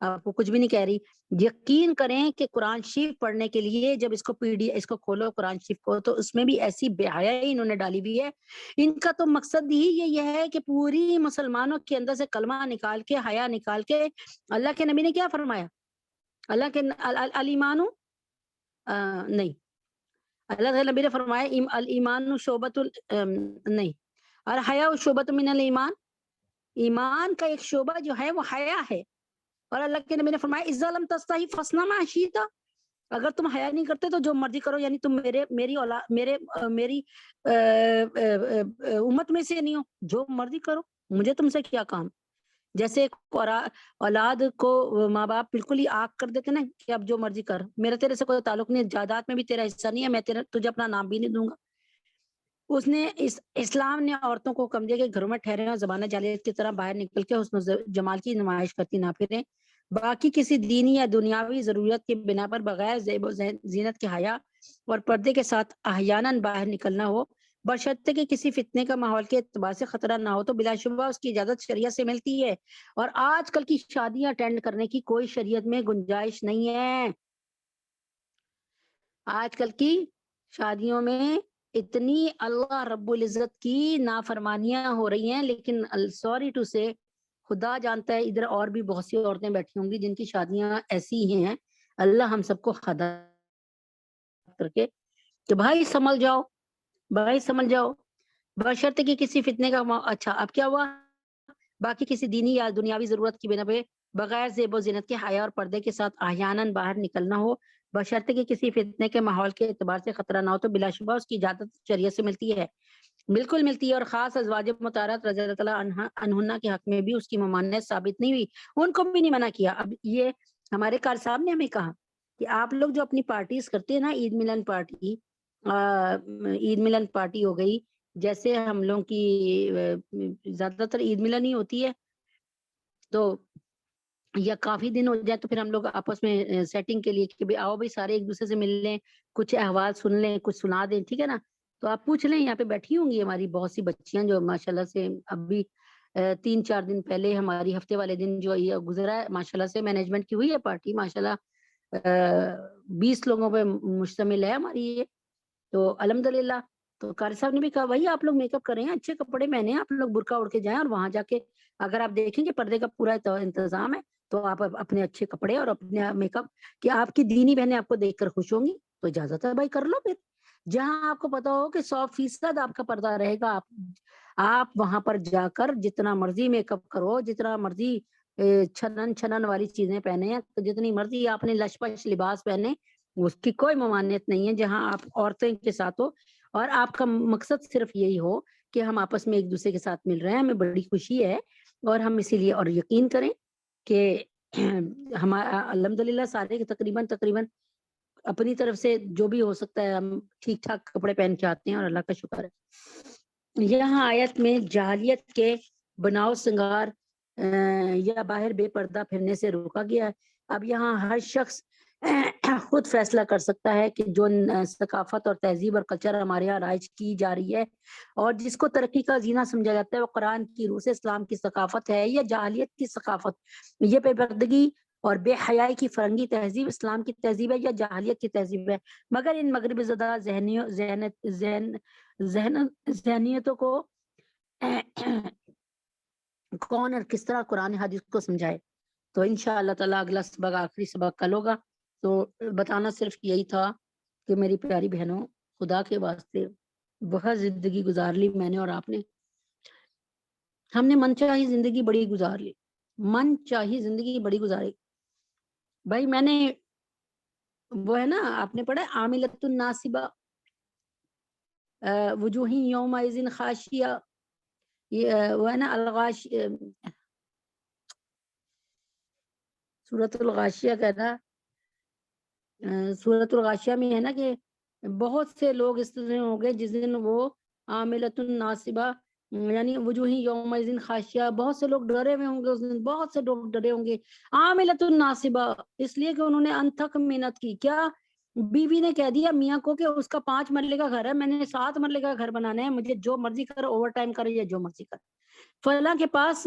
آپ کو کچھ بھی نہیں کہہ رہی. یقین کریں کہ قرآن شریف پڑھنے کے لیے جب اس کو اس کو کھولو قرآن شریف کو تو اس میں بھی ایسی بے حیائی انہوں نے ڈالی ہوئی ہے. ان کا تو مقصد ہی یہ ہے کہ پوری مسلمانوں کے اندر سے کلمہ نکال کے حیا نکال کے. اللہ کے نبی نے کیا فرمایا؟ اللہ کے الایمان نہیں، اللہ کے نبی نے فرمایا الایمان شعبۃ نہیں، الحیا شعبۃ من الایمان، ایمان کا ایک شعبہ جو ہے وہ حیا ہے. اور اللہ کے نبی نے فرمایا اذا لم تستحی فاصنع ما شئت، اگر تم حیا نہیں کرتے تو جو مرضی کرو، یعنی تم میری امت میں سے نہیں ہو، جو مرضی کرو، مجھے تم سے کیا کام. جیسے اولاد کو ماں باپ بالکل ہی آگ کر دیتے نا کہ اب جو مرضی کر، میرا تیرے سے کوئی تعلق نہیں، جائیداد میں بھی تیرا حصہ نہیں ہے، میں تجھے اپنا نام بھی نہیں دوں گا. اسلام نے عورتوں کو حکم دیا کہ گھروں میں ٹھہرے اور زبانہ جالیت کی طرح باہر نکل کے حسن و جمال کی نمائش کرتی نہ پھریں. باقی کسی دینی یا دنیاوی ضرورت کی بنا پر بغیر زیب و زینت کے حیا اور پردے کے ساتھ احیاناً باہر نکلنا ہو، بشرطے کہ کسی فتنے کا ماحول کے اعتبار سے خطرہ نہ ہو، تو بلا شبہ اس کی اجازت شریعت سے ملتی ہے. اور آج کل کی شادیاں اٹینڈ کرنے کی کوئی شریعت میں گنجائش نہیں ہے. آج کل کی شادیوں میں اتنی اللہ رب العزت کی نافرمانیاں ہو رہی ہیں، لیکن سوری ٹو سے خدا جانتا ہے ادھر اور بھی بہت سی عورتیں بیٹھی ہوں گی جن کی شادیاں ایسی ہی ہیں. اللہ ہم سب کو خدا کر کے کہ بھائی سنبھل جاؤ، بھائی سنبھل جاؤ، بشرطے کہ کسی فتنے کا اچھا اب کیا ہوا، باقی کسی دینی یا دنیاوی ضرورت کی بنا پہ بغیر زیب و زینت کے حیا اور پردے کے ساتھ احیاناً باہر نکلنا ہو، بشرطے کہ کسی فتنے کے ماحول کے اعتبار سے خطرہ نہ ہو، تو بلا شبہ اس کی اجازت شریعت سے ملتی ہے، بالکل ملتی ہے. اور خاص ازواج مطہرات رضی اللہ تعالیٰ عنہن کے حق میں بھی اس کی ممانعت ثابت نہیں ہوئی، ان کو بھی نہیں منع کیا. اب یہ ہمارے قاری صاحب نے ہمیں کہا کہ آپ لوگ جو اپنی پارٹیز کرتے ہیں نا، عید ملن پارٹی، عید ملن پارٹی ہو گئی، جیسے ہم لوگوں کی زیادہ تر عید ملن ہی ہوتی ہے، تو یا کافی دن ہو جائے تو پھر ہم لوگ آپس میں سیٹنگ کے لیے کہ بھائی آؤ بھائی سارے ایک دوسرے سے مل لیں، کچھ احوال سن لیں، کچھ سنا دیں، ٹھیک ہے نا. تو آپ پوچھ لیں، یہاں پہ بیٹھی ہوں گی ہماری بہت سی بچیاں جو ماشاءاللہ سے اب بھی 3-4 دن پہلے ہماری ہفتے والے دن جو یہ گزرا ہے ماشاءاللہ سے مینجمنٹ کی ہوئی ہے پارٹی، ماشاءاللہ 20 لوگوں پہ مشتمل ہے ہماری یہ. تو الحمدللہ تو قاری صاحب نے بھی کہا بھائی آپ لوگ میک اپ کریں، اچھے کپڑے پہنے، آپ لوگ برقع اڑ کے جائیں، اور وہاں جا کے اگر آپ دیکھیں کہ پردے کا پورا انتظام ہے تو آپ اپنے اچھے کپڑے اور اپنے میک اپ کہ آپ کی دینی بہنیں آپ کو دیکھ کر خوش ہوں گی تو اجازت ہے بھائی کر لو. پھر جہاں آپ کو پتا ہو کہ 100% آپ کا پردہ رہے گا، آپ وہاں پر جا کر جتنا مرضی میک اپ کرو، جتنا مرضی چھنن والی چیزیں پہنے، تو جتنی مرضی آپ نے لش پش لباس پہنے، اس کی کوئی ممانعت نہیں ہے جہاں آپ عورتیں کے ساتھ ہو اور آپ کا مقصد صرف یہی ہو کہ ہم آپس میں ایک دوسرے کے ساتھ مل رہے ہیں. ہمیں بڑی خوشی ہے اور ہم اسی لیے اور یقین کریں کہ ہمارا الحمدللہ سارے تقریباً اپنی طرف سے جو بھی ہو سکتا ہے ہم ٹھیک ٹھاک کپڑے پہن کے آتے ہیں اور اللہ کا شکر ہے. یہاں آیت میں جاہلیت کے بناؤ سنگار یا باہر بے پردہ پھرنے سے روکا گیا ہے. اب یہاں ہر شخص خود فیصلہ کر سکتا ہے کہ جو ثقافت اور تہذیب اور کلچر ہمارے یہاں رائج کی جا رہی ہے اور جس کو ترقی کا زینہ سمجھا جاتا ہے وہ قرآن کی روح سے اسلام کی ثقافت ہے یا جاہلیت کی ثقافت. یہ بے پردگی اور بے حیائی کی فرنگی تہذیب اسلام کی تہذیب ہے یا جاہلیت کی تہذیب ہے. مگر ان مغرب زدہ ذہنیتوں کو کون اور کس طرح قرآن حدیث کو سمجھائے. تو انشاءاللہ تعالیٰ اگلا سبق آخری سبق کل ہوگا. تو بتانا صرف یہی تھا کہ میری پیاری بہنوں، خدا کے واسطے بہت زندگی گزار لی میں نے اور آپ نے، ہم نے من چاہی زندگی بڑی گزار لی، من چاہی زندگی بڑی گزاری. بھائی میں نے وہ ہے نا آپ نے پڑھا عاملۃ الناصبہ وجوہ یومئذ خاشیہ، یہ وہ ہے نا الغاش سورۃ الغاشیہ کا نا، سورۃ الغاشیہ میں ہے نا کہ بہت سے لوگ اس طرح ہو گئے جس دن وہ عاملۃ الناصبہ یعنی وجوہ یومئذ خاشیہ، بہت سے لوگ ڈرے ہوئے ہوں گے اس دن، بہت سے لوگ ڈرے ہوں گے. عاملۃ الناصبہ اس لیے کہ انہوں نے انتھک محنت کی. کیا بیوی نے کہہ دیا میاں کو کہ اس کا 5 مرلے کا گھر ہے، میں نے 7 مرلے کا گھر بنانا ہے، مجھے جو مرضی کر اوور ٹائم کرے یا جو مرضی کر. فلاں کے پاس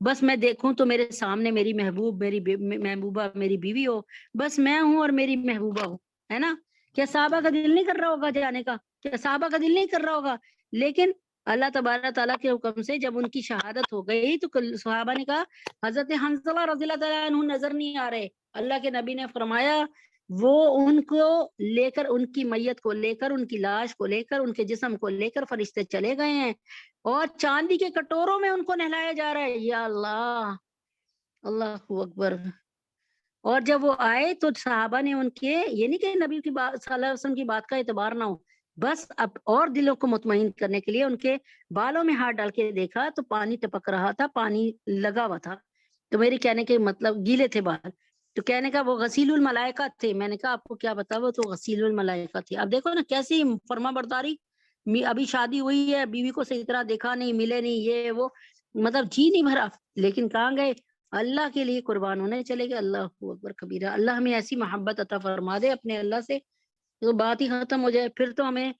بس میں دیکھوں تو میرے سامنے میری محبوب محبوبہ میری بیوی ہو، بس میں ہوں اور میری محبوبہ ہوں، ہے نا؟ کیا صحابہ کا دل نہیں کر رہا ہوگا جانے کا؟ کیا صحابہ کا دل نہیں کر رہا ہوگا؟ لیکن اللہ تبارک تعالیٰ کے حکم سے جب ان کی شہادت ہو گئی تو صحابہ نے کہا حضرت حنظلہ رضی اللہ تعالیٰ عنہ نظر نہیں آ رہے۔ اللہ کے نبی نے فرمایا وہ ان کو لے کر، ان کی میت کو لے کر، ان کی لاش کو لے کر، ان کے جسم کو لے کر فرشتے چلے گئے ہیں اور چاندی کے کٹوروں میں ان کو نہلایا جا رہا ہے۔ یا اللہ، اللہ اکبر۔ اور جب وہ آئے تو صحابہ نے ان کے، یہ نہیں کہ نبی کی بات صلی اللہ علیہ وسلم کی بات کا اعتبار نہ ہو، بس اب اور دلوں کو مطمئن کرنے کے لیے ان کے بالوں میں ہاتھ ڈال کے دیکھا تو پانی ٹپک رہا تھا، پانی لگا ہوا تھا۔ تو میری کہنے کے مطلب گیلے تھے بال، تو کہنے کا وہ غسیل الملائکہ تھے۔ میں نے کہا آپ کو کیا بتا، وہ تو غسیل الملائکہ تھے۔ اب دیکھو نا کیسی فرما برداری، ابھی شادی ہوئی ہے، بیوی کو صحیح طرح دیکھا نہیں، ملے نہیں، یہ وہ، مطلب جی نہیں بھرا، لیکن کہاں گئے؟ اللہ کے لیے قربان ہونے چلے گئے۔ اللہ اکبر کبیرہ۔ اللہ ہمیں ایسی محبت عطا فرما دے اپنے اللہ سے تو بات ہی ختم ہو جائے۔ پھر تو ہمیں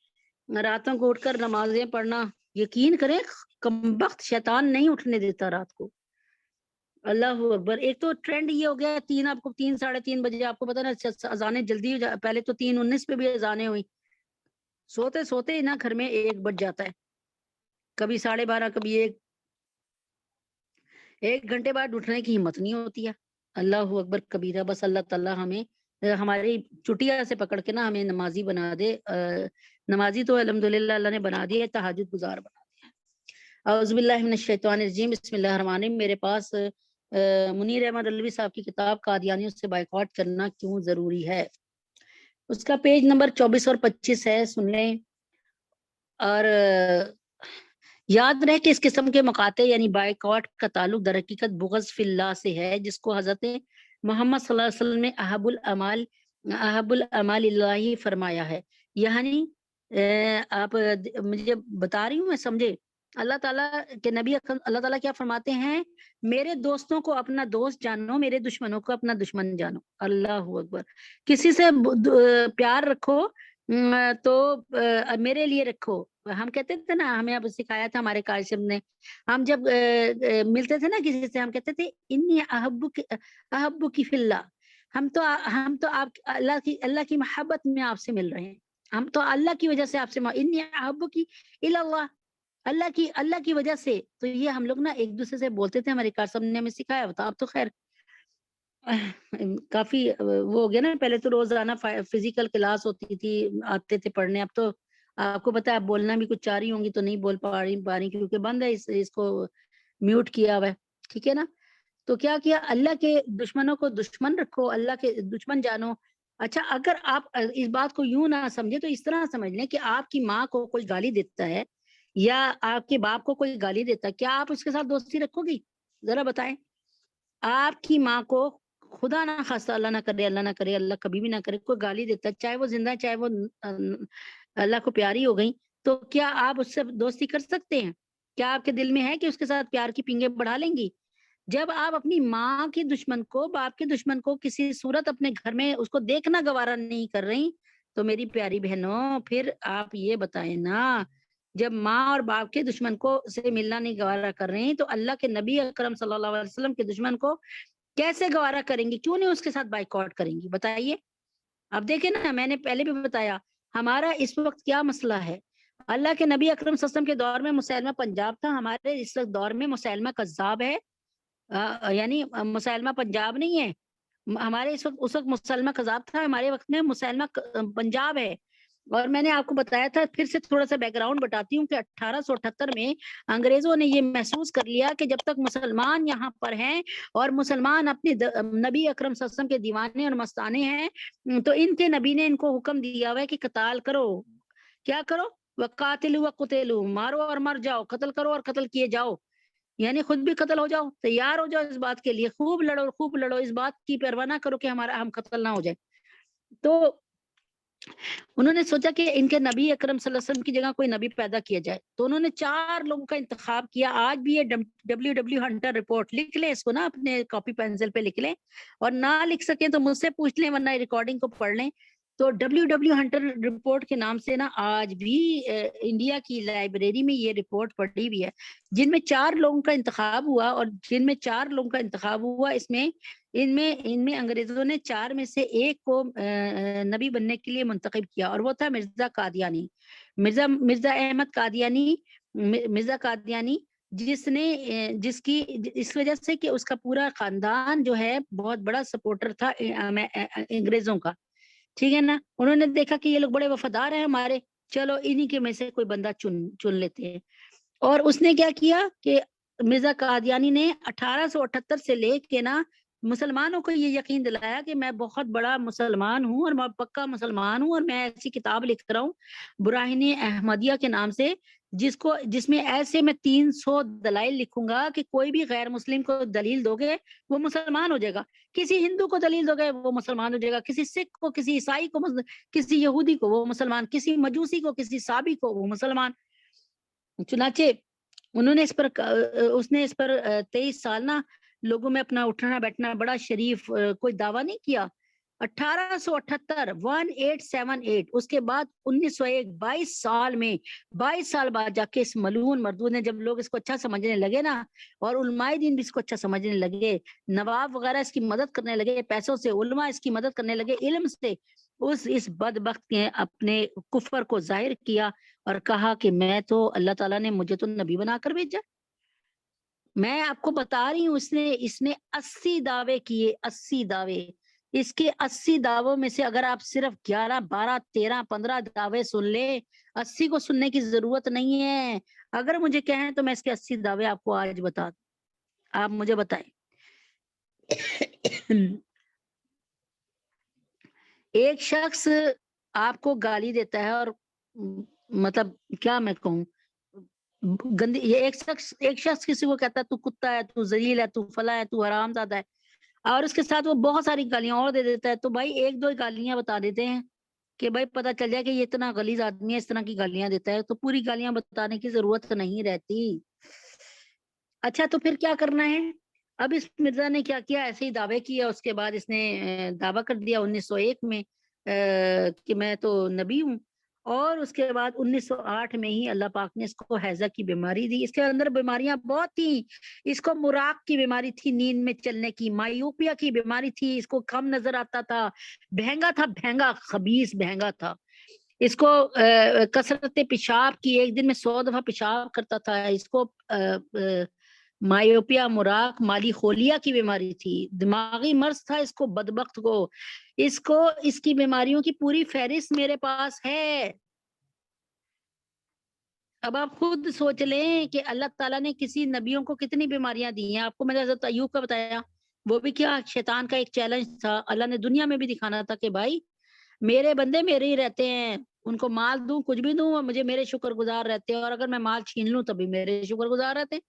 راتوں کو اٹھ کر نمازیں پڑھنا، یقین کریں کمبخت شیطان نہیں اٹھنے دیتا رات کو۔ اللہ اکبر۔ ایک تو ٹرینڈ یہ ہو گیا تین، آپ کو 3 ساڑھے 3 بجے، آپ کو پتا نا اذانیں جلدی پہلے تو 3:19 پہ بھی اذانیں ہوئی، سوتے سوتے نا گھر میں 1 بج جاتا ہے، کبھی 12:30، کبھی 1 گھنٹے بعد اٹھنے کی ہمت نہیں ہوتی ہے۔ اللہ اکبر کبیرہ۔ بس اللہ تعالیٰ ہمیں ہماری چٹیا سے پکڑ کے نا ہمیں نمازی بنا دے۔ نمازی تو الحمدللہ اللہ نے بنا دیا ہے، تہجد گزار بنا دیا۔ اعوذ باللہ من الشیطان الرجیم، بسم اللہ الرحمن الرحیم۔ میرے پاس منیر احمد علوی صاحب کی کتاب قادیانیوں سے بائیکاٹ کرنا کیوں ضروری ہے، اس کا پیج نمبر 24 اور 25 ہے، سن لیں۔ اور یاد رہے کہ اس قسم کے مقاطع یعنی بائیکاٹ کا تعلق در حقیقت بغض فی اللہ سے ہے، جس کو حضرت محمد صلی اللہ علیہ وسلم نے احب العمال اللہ فرمایا ہے۔ یعنی آپ مجھے بتا رہی ہوں میں، سمجھے؟ اللہ تعالیٰ کے نبی اللہ تعالیٰ کیا فرماتے ہیں؟ میرے دوستوں کو اپنا دوست جانو، میرے دشمنوں کو اپنا دشمن جانو۔ اللہ اکبر۔ کسی سے پیار رکھو تو میرے لیے رکھو۔ ہم کہتے تھے نا، ہمیں اب سکھایا تھا ہمارے قائد صاحب نے، ہم جب ملتے تھے نا کسی سے، ہم کہتے تھے انی احب کی فی اللہ، ہم تو آپ اللہ کی محبت میں آپ سے مل رہے ہیں، ہم تو اللہ کی وجہ سے آپ سے، انی احب کی الی اللہ، اللہ کی وجہ سے۔ تو یہ ہم لوگ نا ایک دوسرے سے بولتے تھے، ہمارے قائد صاحب نے ہمیں سکھایا ہوتا۔ اب تو خیر کافی وہ ہو گیا نا، پہلے تو روزانہ فزیکل کلاس ہوتی تھی، آتے تھے پڑھنے، اب تو آپ کو پتا ہے بولنا بھی کچھ چاہ رہی ہوں گی تو نہیں بول پا رہی کیونکہ بند ہے، اس کو میوٹ کیا ہوا ہے، ٹھیک ہے نا؟ تو کیا اللہ کے دشمنوں کو دشمن رکھو، اللہ کے دشمن جانو۔ اچھا، اگر آپ اس بات کو یوں نہ سمجھے تو اس طرح سمجھ لیں کہ آپ کی ماں کو کوئی گالی دیتا ہے یا آپ کے باپ کو کوئی گالی دیتا ہے، کیا آپ اس کے ساتھ دوستی رکھو گی؟ ذرا بتائیں۔ آپ کی ماں کو خدا نہ خاصہ، اللہ نہ کرے، اللہ نہ کرے، اللہ کبھی بھی نہ کرے، کوئی گالی دیتا ہے، چاہے وہ زندہ ہے چاہے وہ اللہ کو پیاری ہو گئی، تو کیا آپ اس سے دوستی کر سکتے ہیں؟ کیا آپ کے دل میں ہے کہ اس کے ساتھ پیار کی پنگیں بڑھا لیں گی؟ جب آپ اپنی ماں کے دشمن کو، باپ کے دشمن کو کسی صورت اپنے گھر میں اس کو دیکھنا گوارا نہیں کر رہی، تو میری پیاری بہنوں پھر آپ یہ بتائیں نا، جب ماں اور باپ کے دشمن کو سے ملنا نہیں گوارا کر رہی تو اللہ کے نبی اکرم صلی اللہ علیہ وسلم کے دشمن کو کیسے گوارا کریں گی؟ کیوں نہیں اس کے ساتھ بائیکاٹ کریں گی؟ بتائیے۔ اب دیکھیں نا، میں نے پہلے بھی بتایا ہمارا اس وقت کیا مسئلہ ہے۔ اللہ کے نبی اکرم صلی اللہ علیہ وسلم کے دور میں مسلمہ پنجاب تھا، ہمارے اس وقت دور میں مسلمہ کذاب ہے، یعنی مسلمہ پنجاب نہیں ہے ہمارے اس وقت مسلمہ کذاب تھا، ہمارے وقت میں مسلمہ پنجاب ہے۔ اور میں نے آپ کو بتایا تھا، پھر سے تھوڑا سا بیک گراؤنڈ بتاتی ہوں کہ 1878 میں انگریزوں نے یہ محسوس کر لیا کہ جب تک مسلمان یہاں پر ہیں اور مسلمان اپنے نبی اکرم صلی اللہ علیہ وسلم کے دیوانے اور مستانے ہیں، تو ان کے نبی نے ان کو حکم دیا ہوا ہے کہ قتال کرو۔ کیا کرو؟ وقاتلوا وقتلوا، مارو اور مر جاؤ، قتل کرو اور قتل کیے جاؤ، یعنی خود بھی قتل ہو جاؤ، تیار ہو جاؤ اس بات کے لیے، خوب لڑو خوب لڑو، اس بات کی پرواہ نہ کرو کہ ہم قتل نہ ہو جائے۔ تو انہوں نے سوچا کہ ان کے نبی اکرم صلی اللہ علیہ وسلم کی جگہ کوئی نبی پیدا کیا جائے، تو انہوں نے 4 لوگوں کا انتخاب کیا۔ آج بھی یہ WW ہنٹر رپورٹ لکھ لیں، اس کو نا اپنے کاپی پینسل پہ لکھ لیں، اور نہ لکھ سکیں تو مجھ سے پوچھ لیں ورنہ ریکارڈنگ کو پڑھ لیں۔ تو ڈبلیو ہنٹر رپورٹ کے نام سے نا آج بھی انڈیا کی لائبریری میں یہ رپورٹ پڑی ہوئی ہے، جن میں 4 لوگوں کا انتخاب ہوا، اور جن میں 4 لوگوں کا انتخاب ہوا ان میں انگریزوں نے 4 میں سے ایک کو نبی بننے کے لیے منتخب کیا، اور وہ تھا مرزا قادیانی، مرزا احمد قادیانی، مرزا قادیانی، جس کی اس وجہ سے کہ اس کا پورا خاندان جو ہے بہت بڑا سپورٹر تھا انگریزوں کا، ٹھیک ہے نا۔ انہوں نے دیکھا کہ یہ لوگ بڑے وفادار ہیں ہمارے، چلو انہی کے میں سے کوئی بندہ چن لیتے ہیں۔ اور اس نے کیا کیا کہ مرزا قادیانی نے 1878 سے لے کے نا مسلمانوں کو یہ یقین دلایا کہ میں بہت بڑا مسلمان ہوں اور میں پکا مسلمان ہوں، اور میں ایسی کتاب لکھ رہا ہوں براہین احمدیہ کے نام سے، جس میں ایسے میں 300 دلائل لکھوں گا کہ کوئی بھی غیر مسلم کو دلیل دو گے وہ مسلمان ہو جائے گا، کسی ہندو کو دلیل دو گے وہ مسلمان ہو جائے گا، کسی سکھ کو، کسی عیسائی کو، کسی یہودی کو وہ مسلمان، کسی مجوسی کو، کسی صابی کو وہ مسلمان۔ چنانچہ انہوں نے اس نے اس پر 23 سال نا لوگوں میں اپنا اٹھنا بیٹھنا بڑا شریف کوئی دعویٰ نہیں کیا۔ 1878 اس کے بعد 1901 22 سال بعد جا کے اس ملعون مردود نے، جب لوگ اس کو اچھا سمجھنے لگے نا، اور علماء دین بھی اس کو اچھا سمجھنے لگے، نواب وغیرہ اس کی مدد کرنے لگے پیسوں سے، علماء اس کی مدد کرنے لگے علم سے، اس بدبخت نے اپنے کفر کو ظاہر کیا اور کہا کہ میں تو اللہ تعالیٰ نے مجھے تو نبی بنا کر بھیجا۔ میں آپ کو بتا رہی ہوں، اس نے 80 دعوے کیے، 80 دعوے۔ اس کے 80 دعووں میں سے اگر آپ صرف 11 12 13 15 دعوے سن لیں، 80 کو سننے کی ضرورت نہیں ہے۔ اگر مجھے کہیں تو میں اس کے 80 دعوے آپ کو آج بتا دوں، آپ مجھے بتائیں۔ ایک شخص آپ کو گالی دیتا ہے، اور مطلب کیا میں کہوں، گندی، یہ ایک شخص کسی کو کہتا ہے تو کتا ہے، تو ذلیل ہے، تو فلاں ہے، تو حرام زادہ ہے، اور اس کے ساتھ وہ بہت ساری گالیاں اور دے دیتا ہے، تو بھائی 1-2 گالیاں بتا دیتے ہیں کہ بھائی پتہ چل جائے کہ یہ اتنا غلیظ آدمی ہے، اس طرح کی گالیاں دیتا ہے، تو پوری گالیاں بتانے کی ضرورت نہیں رہتی۔ اچھا تو پھر کیا کرنا ہے؟ اب اس مرزا نے کیا کیا، ایسے ہی دعوے کیا، اس کے بعد اس نے دعویٰ کر دیا 1901 میں کہ میں تو نبی ہوں، اور اس کے بعد 1908 میں ہی اللہ پاک نے اس کو ہیضہ کی بیماری دی۔ اس کے اندر بیماریاں بہت تھیں، اس کو مراق کی بیماری تھی، نیند میں چلنے کی، مایوپیا کی بیماری تھی، اس کو کم نظر آتا تھا، بہنگا تھا، بہنگا خبیث بہنگا تھا، اس کو کثرت پیشاب کی، ایک دن میں 100 دفعہ پیشاب کرتا تھا، اس کو مایوپیا، مراق، مالی خولیا کی بیماری تھی، دماغی مرض تھا اس کو، بدبخت کو، اس کی بیماریوں کی پوری فہرست میرے پاس ہے۔ اب آپ خود سوچ لیں کہ اللہ تعالیٰ نے کسی نبیوں کو کتنی بیماریاں دی ہیں۔ آپ کو میں نے حضرت ایوب کا بتایا، وہ بھی کیا شیطان کا ایک چیلنج تھا، اللہ نے دنیا میں بھی دکھانا تھا کہ بھائی میرے بندے میرے ہی رہتے ہیں، ان کو مال دوں کچھ بھی دوں اور مجھے میرے شکر گزار رہتے ہیں، اور اگر میں مال چھین لوں تب بھی میرے شکر گزار رہتے ہیں۔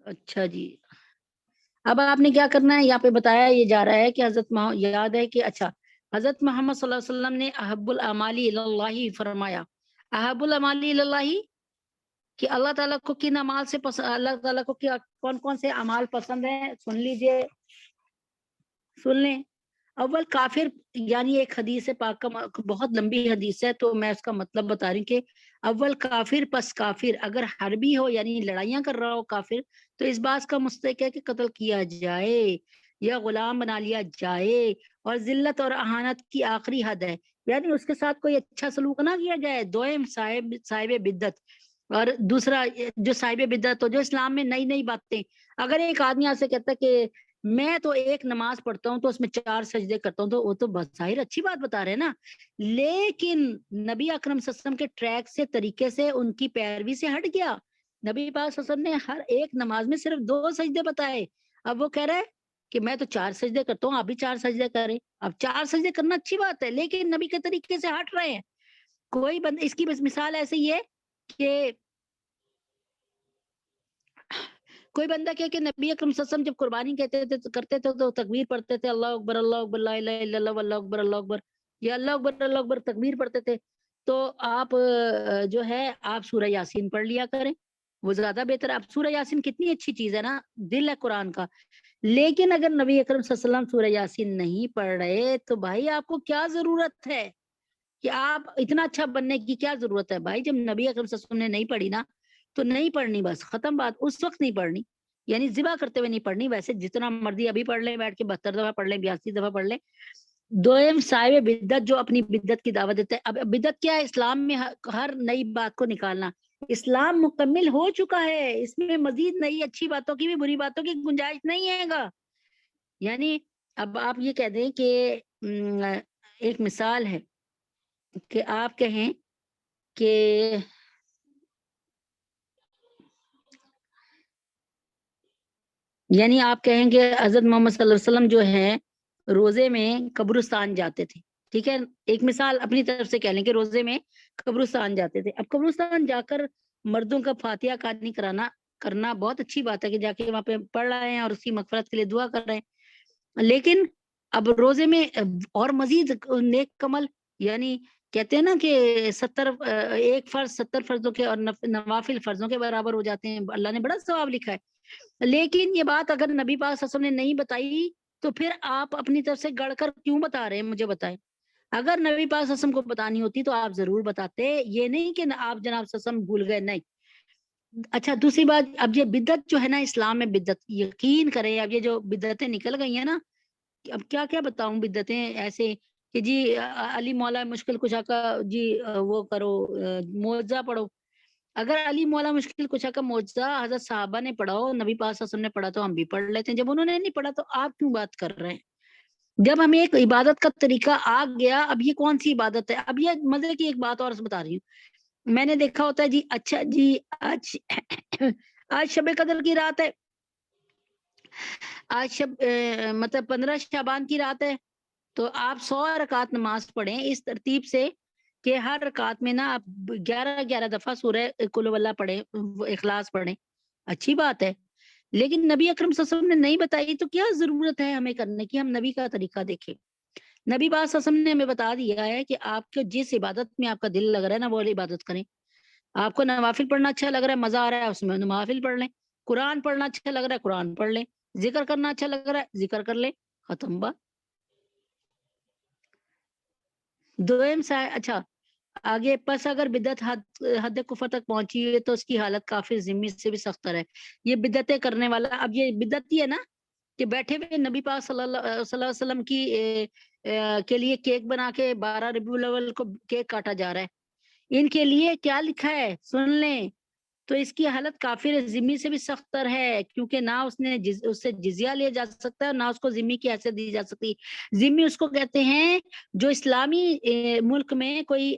اچھا جی، اب آپ نے کیا کرنا ہے، یہاں پہ بتایا یہ جا رہا ہے کہ یاد ہے کہ اچھا حضرت محمد صلی اللہ علیہ وسلم نے احب الاعمال اللہ فرمایا، احب الاعمال اللہ، کہ اللہ تعالیٰ کو کن اعمال سے اللہ تعالیٰ کو کیا کون کون سے اعمال پسند ہیں، سن لیجئے، سن لیں۔ اول کافر، یعنی ایک حدیث پاک کا بہت لمبی حدیث ہے تو میں اس کا مطلب بتا رہی ہوں کہ اول کافر پس کافر، اگر حربی ہو یعنی لڑائیاں کر رہا ہو کافر، تو اس بات کا مستحق ہے کہ قتل کیا جائے یا غلام بنا لیا جائے، اور ذلت اور اہانت کی آخری حد ہے، یعنی اس کے ساتھ کوئی اچھا سلوک نہ کیا جائے۔ دوئم صاحب بدعت، اور دوسرا جو صاحب بدعت ہو، جو اسلام میں نئی نئی باتیں، اگر ایک آدمی آپ سے کہتا ہے کہ میں تو ایک نماز پڑھتا ہوں تو اس میں 4 سجدے کرتا ہوں، تو وہ تو بظاہر اچھی بات بتا رہے ہیں نا، لیکن نبی اکرم صلی اللہ علیہ وسلم کے ٹریک سے، طریقے سے، ان کی پیروی سے ہٹ گیا۔ نبی پاک صلی اللہ علیہ وسلم نے ہر ایک نماز میں صرف 2 سجدے بتائے، اب وہ کہہ رہے ہیں کہ میں تو 4 سجدے کرتا ہوں، آپ بھی 4 سجدے کریں۔ اب 4 سجدے کرنا اچھی بات ہے، لیکن نبی کے طریقے سے ہٹ رہے ہیں۔ کوئی بندہ، اس کی بس مثال ایسے ہی ہے کہ کوئی بندہ کہ نبی اکرم صلی اللہ علیہ وسلم جب قربانی کرتے تھے تو تکبیر پڑھتے تھے، اللہ اکبر لا الہ الا اللہ واللہ اکبر اللہ اکبر، یا اللہ اکبر تکبیر پڑھتے تھے، تو آپ جو ہے آپ سورہ یاسین پڑھ لیا کریں، وہ زیادہ بہتر۔ آپ سورہ یاسین کتنی اچھی چیز ہے نا، دل ہے قرآن کا، لیکن اگر نبی اکرم صلی اللہ علیہ وسلم سورہ یاسین نہیں پڑھ رہے تو بھائی آپ کو کیا ضرورت ہے کہ آپ اتنا اچھا بننے کی کیا ضرورت ہے بھائی؟ جب نبی اکرم صلی اللہ علیہ وسلم نے نہیں پڑھی نا تو نہیں پڑھنی، بس ختم بات، اس وقت نہیں پڑھنی، یعنی ذبح کرتے ہوئے نہیں پڑھنی، ویسے جتنا مرضی ابھی پڑھ لیں، بیٹھ کے 72 دفعہ پڑھ لیں، 82 دفعہ پڑھ لیں۔ دوئم صاحب بدعت جو اپنی بدعت کی دعوت دیتے ہیں، اب بدعت کیا ہے؟ اسلام میں ہر نئی بات کو نکالنا۔ اسلام مکمل ہو چکا ہے، اس میں مزید نئی اچھی باتوں کی بھی بری باتوں کی گنجائش نہیں ہے گا۔ یعنی اب آپ یہ کہہ دیں کہ ایک مثال ہے کہ آپ کہیں کہ یعنی آپ کہیں کہ حضرت محمد صلی اللہ علیہ وسلم جو ہے روزے میں قبرستان جاتے تھے، ٹھیک ہے، ایک مثال اپنی طرف سے کہہ لیں کہ روزے میں قبرستان جاتے تھے۔ اب قبرستان جا کر مردوں کا فاتحہ خوانی کرنا بہت اچھی بات ہے کہ جا کے وہاں پہ پڑھ رہے ہیں اور اس کی مغفرت کے لیے دعا کر رہے ہیں، لیکن اب روزے میں اور مزید نیک عمل، یعنی کہتے ہیں نا کہ 70 ایک فرض 70 فرضوں کے اور نوافل فرضوں کے برابر ہو جاتے ہیں، اللہ نے بڑا ثواب لکھا ہے۔ لیکن یہ بات اگر نبی پاک صلی اللہ علیہ وسلم نے نہیں بتائی تو پھر آپ اپنی طرف سے گڑھ کر کیوں بتا رہے ہیں؟ مجھے بتائیں، اگر نبی پاک صلی اللہ علیہ وسلم کو بتانی ہوتی تو آپ ضرور بتاتے، یہ نہیں کہ آپ جناب صلی اللہ علیہ وسلم بھول گئے، نہیں۔ اچھا دوسری بات، اب یہ بدعت جو ہے نا اسلام میں بدعت، یقین کریں اب یہ جو بدعتیں نکل گئی ہیں نا، اب کیا کیا بتاؤں بدعتیں ایسے کہ جی علی مولا مشکل کشا کا جی وہ کرو، معجزہ پڑھو۔ اگر علی مولا مشکل کشا کا معجزہ حضرت صحابہ نے پڑھا ہو، نبی پاک صلی اللہ علیہ وسلم نے پڑھا تو ہم بھی پڑھ لیتے ہیں، جب انہوں نے نہیں پڑھا تو آپ کیوں بات کر رہے ہیں؟ جب ہمیں ایک عبادت کا طریقہ آ گیا، اب یہ کون سی عبادت ہے؟ اب یہ مزے کی ایک بات اور بتا رہی ہوں، میں نے دیکھا ہوتا ہے جی اچھا جی آج آج شب قدر کی رات ہے، آج مطلب 15 شعبان کی رات ہے، تو آپ 100 رکعت نماز پڑھیں اس ترتیب سے کہ ہر رکعت میں نا آپ 11 دفعہ سورہ قل ہو اللہ پڑھیں، اخلاص پڑھیں، اچھی بات ہے، لیکن نبی اکرم صلی اللہ علیہ وسلم نے نہیں بتائی تو کیا ضرورت ہے ہمیں کرنے کی؟ ہم نبی کا طریقہ دیکھیں۔ نبی پاک صلی اللہ علیہ وسلم نے ہمیں بتا دیا ہے کہ آپ کو جس عبادت میں آپ کا دل لگ رہا ہے نا وہ والی عبادت کریں۔ آپ کو نوافل پڑھنا اچھا لگ رہا ہے، مزہ آ رہا ہے، اس میں نوافل پڑھ لیں۔ قرآن پڑھنا اچھا لگ رہا ہے، قرآن پڑھ لیں۔ ذکر کرنا اچھا لگ رہا ہے، ذکر کر لیں، ختم بات۔ دوئم اچھا آگے، پس اگر بدعت حد کفر تک پہنچی ہے تو اس کی حالت کافر ذمہ سے بھی سختر ہے۔ یہ بدعتیں کرنے والا، اب یہ بدعت ہی ہے نا کہ بیٹھے ہوئے نبی پاک صلی اللہ علیہ وسلم کی کے لیے کیک بنا کے 12 ربیع الاول کو کیک کاٹا جا رہا ہے، ان کے لیے کیا لکھا ہے سن لیں، تو اس کی حالت کافر ذمی سے بھی سختر ہے، کیونکہ نہ اس سے جزیہ لیا جا سکتا ہے، نہ اس کو ذمی کی حیثیت دی جا سکتی۔ ذمی اس کو کہتے ہیں جو اسلامی ملک میں کوئی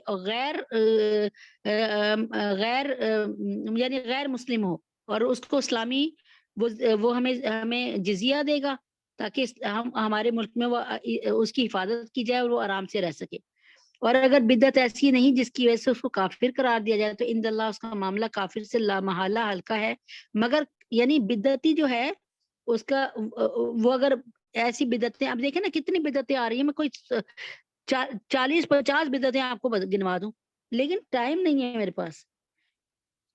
یعنی غیر مسلم ہو اور اس کو اسلامی وہ ہمیں جزیہ دے گا تاکہ ہمارے ملک میں وہ اس کی حفاظت کی جائے اور وہ آرام سے رہ سکے۔ اور اگر بدعت ایسی نہیں جس کی وجہ سے اس کو کافر قرار دیا جائے تو اند اللہ اس کا معاملہ کافر سے لامحالہ ہلکا ہے، مگر یعنی بدعتی جو ہے اس کا وہ اگر ایسی بدعتیں، اب دیکھیں نا کتنی بدعتیں آ رہی ہیں، میں کوئی 40-50 بدعتیں آپ کو گنوا دوں، لیکن ٹائم نہیں ہے میرے پاس۔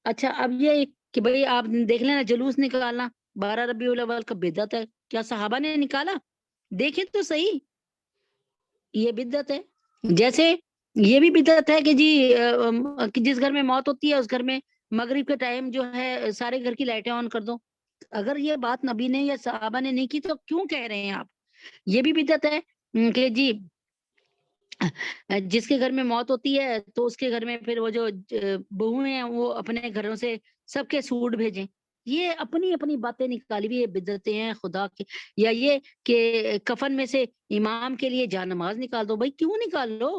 اچھا اب یہ کہ بھئی آپ دیکھ لینا جلوس نکالنا 12 ربیع الاول کا بدعت ہے، کیا صحابہ نے نکالا؟ دیکھیں تو صحیح، یہ بدعت ہے۔ جیسے یہ بھی بدعت ہے کہ جی کہ جس گھر میں موت ہوتی ہے اس گھر میں مغرب کے ٹائم جو ہے سارے گھر کی لائٹیں آن کر دو۔ اگر یہ بات نبی نے یا صحابہ نے نہیں کی تو کیوں کہہ رہے ہیں آپ؟ یہ بھی بدعت ہے کہ جی جس کے گھر میں موت ہوتی ہے تو اس کے گھر میں پھر وہ جو بہویں ہیں وہ اپنے گھروں سے سب کے سوٹ بھیجیں۔ یہ اپنی اپنی باتیں نکالی ہوئی یہ بدعتیں ہیں خدا کی۔ یا یہ کہ کفن میں سے امام کے لیے جا نماز نکال دو، بھائی کیوں نکال لو؟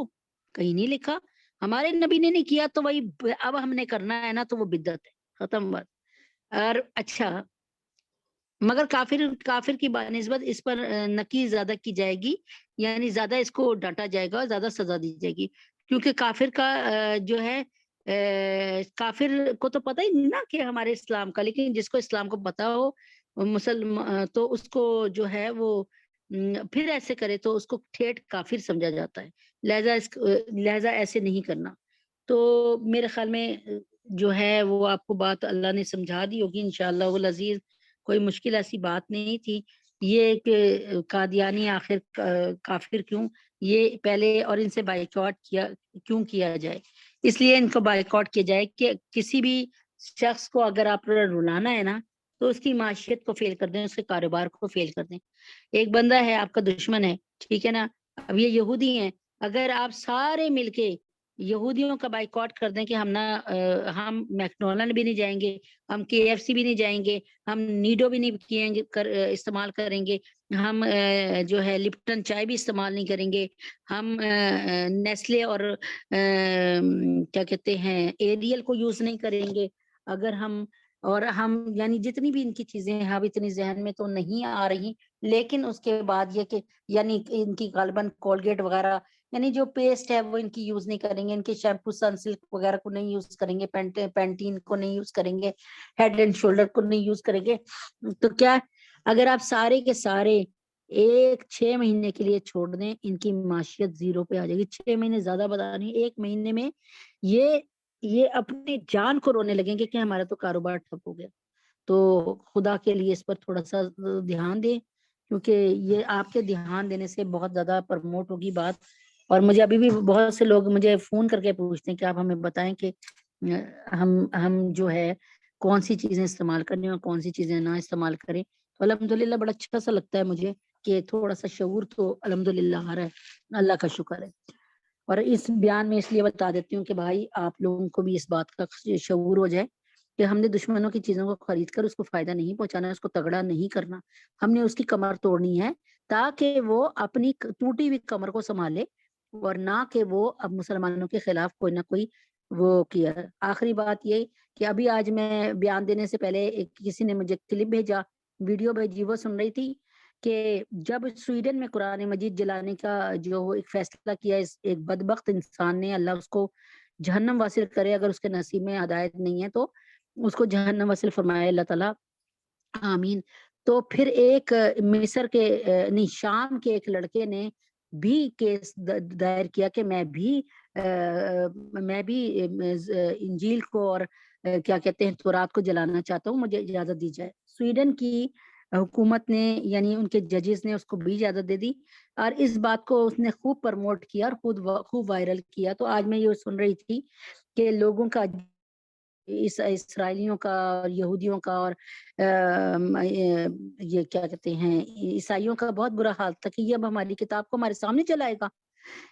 کہیں نہیں لکھا، ہمارے نبی نے نہیں کیا تو وہی اب ہم نے کرنا ہے نا تو وہ بدعت ہے، ختم بات۔ اور اچھا مگر کافر کی نسبت اس پر نکی زیادہ کی جائے گی، یعنی زیادہ اس کو ڈانٹا جائے گا، زیادہ سزا دی جائے گی، کیونکہ کافر کا جو ہے کافر کو تو پتہ ہی نہیں نا کہ ہمارے اسلام کا، لیکن جس کو اسلام کو پتا ہو تو اس کو جو ہے وہ پھر ایسے کرے تو اس کو ٹھیٹ کافر سمجھا جاتا ہے، لہذا ایسے نہیں کرنا۔ تو میرے خیال میں جو ہے وہ آپ کو بات اللہ نے سمجھا دی ہوگی انشاءاللہ العزیز، کوئی مشکل ایسی بات نہیں تھی۔ یہ کہ قادیانی آخر کافر کیوں، یہ پہلے اور ان سے بائیکاٹ کیوں کیا جائے؟ اس لیے ان کو بائیکاٹ کیا جائے کہ کسی بھی شخص کو اگر آپ رلانا ہے نا تو اس کی معاشیت کو فیل کر دیں، اس کے کاروبار کو فیل کر دیں۔ ایک بندہ ہے آپ کا دشمن ہے، ٹھیک ہے نا، اب یہ یہودی ہیں، اگر آپ سارے مل کے یہودیوں کا بائیکاٹ کر دیں کہ ہم میکڈونلڈ بھی نہیں جائیں گے، ہم KFC بھی نہیں جائیں گے، ہم نیڈو بھی نہیں استعمال کریں گے، ہم جو ہے لپٹن چائے بھی استعمال نہیں کریں گے، ہم نیسلے اور کیا کہتے ہیں ایریل کو یوز نہیں کریں گے، اگر ہم یعنی جتنی بھی ان کی چیزیں ہیں اب اتنی ذہن میں تو نہیں آ رہی، لیکن اس کے بعد یہ کہ یعنی ان کی غالباً کولگیٹ وغیرہ یعنی جو پیسٹ ہے وہ ان کی یوز نہیں کریں گے، ان کے شیمپو سنسلک وغیرہ کو نہیں یوز کریں گے، پینٹین کو نہیں یوز کریں گے، ہیڈ اینڈ شولڈر کو نہیں یوز کریں گے۔ تو کیا اگر آپ سارے کے سارے 6 مہینے کے لیے چھوڑ دیں، ان کی معاشیت زیرو پہ آ جائے گی۔ 6 مہینے زیادہ بتا نہیں، 1 مہینے میں یہ اپنی جان کو رونے لگیں گے کہ ہمارا تو کاروبار ٹھپ ہو گیا۔ تو خدا کے لیے اس پر تھوڑا سا دھیان دیں، کیونکہ یہ آپ کے دھیان دینے سے بہت زیادہ پروموٹ ہوگی بات۔ اور مجھے ابھی بھی بہت سے لوگ مجھے فون کر کے پوچھتے ہیں کہ آپ ہمیں بتائیں کہ ہم جو ہے کون سی چیزیں استعمال کریں اور کون سی چیزیں نہ استعمال کریں۔ تو الحمدللہ بڑا اچھا سا لگتا ہے مجھے کہ تھوڑا سا شعور تو الحمدللہ آ رہا ہے، اللہ کا شکر ہے۔ اور اس بیان میں اس لیے بتا دیتی ہوں کہ بھائی آپ لوگوں کو بھی اس بات کا شعور ہو جائے کہ ہم نے دشمنوں کی چیزوں کو خرید کر اس کو فائدہ نہیں پہنچانا، اس کو تگڑا نہیں کرنا، ہم نے اس کی کمر توڑنی ہے تاکہ وہ اپنی ٹوٹی ہوئی کمر کو سنبھالے، اور نہ کہ وہ اب مسلمانوں کے خلاف کوئی نہ کوئی وہ کیا۔ آخری بات یہ کہ ابھی آج میں بیان دینے سے پہلے کسی نے مجھے کلپ بھیجا، ویڈیو بھیجی، وہ سن رہی تھی کہ جب سویڈن میں قرآن مجید جلانے کا جو ایک فیصلہ کیا ایک بدبخت انسان نے، اللہ اس کو جہنم واصل کرے، اگر اس کے نصیب میں ہدایت نہیں ہے تو اس کو جہنم واصل فرمائے اللہ تعالیٰ، آمین۔ تو پھر ایک مصر کے نہیں شام کے ایک لڑکے نے بھی کیس دائر کیا کہ میں بھی انجیل کو اور کیا کہتے ہیں تورات کو جلانا چاہتا ہوں، مجھے اجازت دی جائے۔ سویڈن کی حکومت نے یعنی ان کے ججز نے اس کو بھی اجازت دے دی، اور اس بات کو اس نے خوب پروموٹ کیا اور خوب وائرل کیا۔ تو آج میں یہ سن رہی تھی کہ لوگوں کا اسرائیلیوں کا اور یہودیوں کا اور یہ کیا کہتے ہیں عیسائیوں کا بہت برا حال تھا کہ یہ اب ہماری کتاب کو ہمارے سامنے چلائے گا۔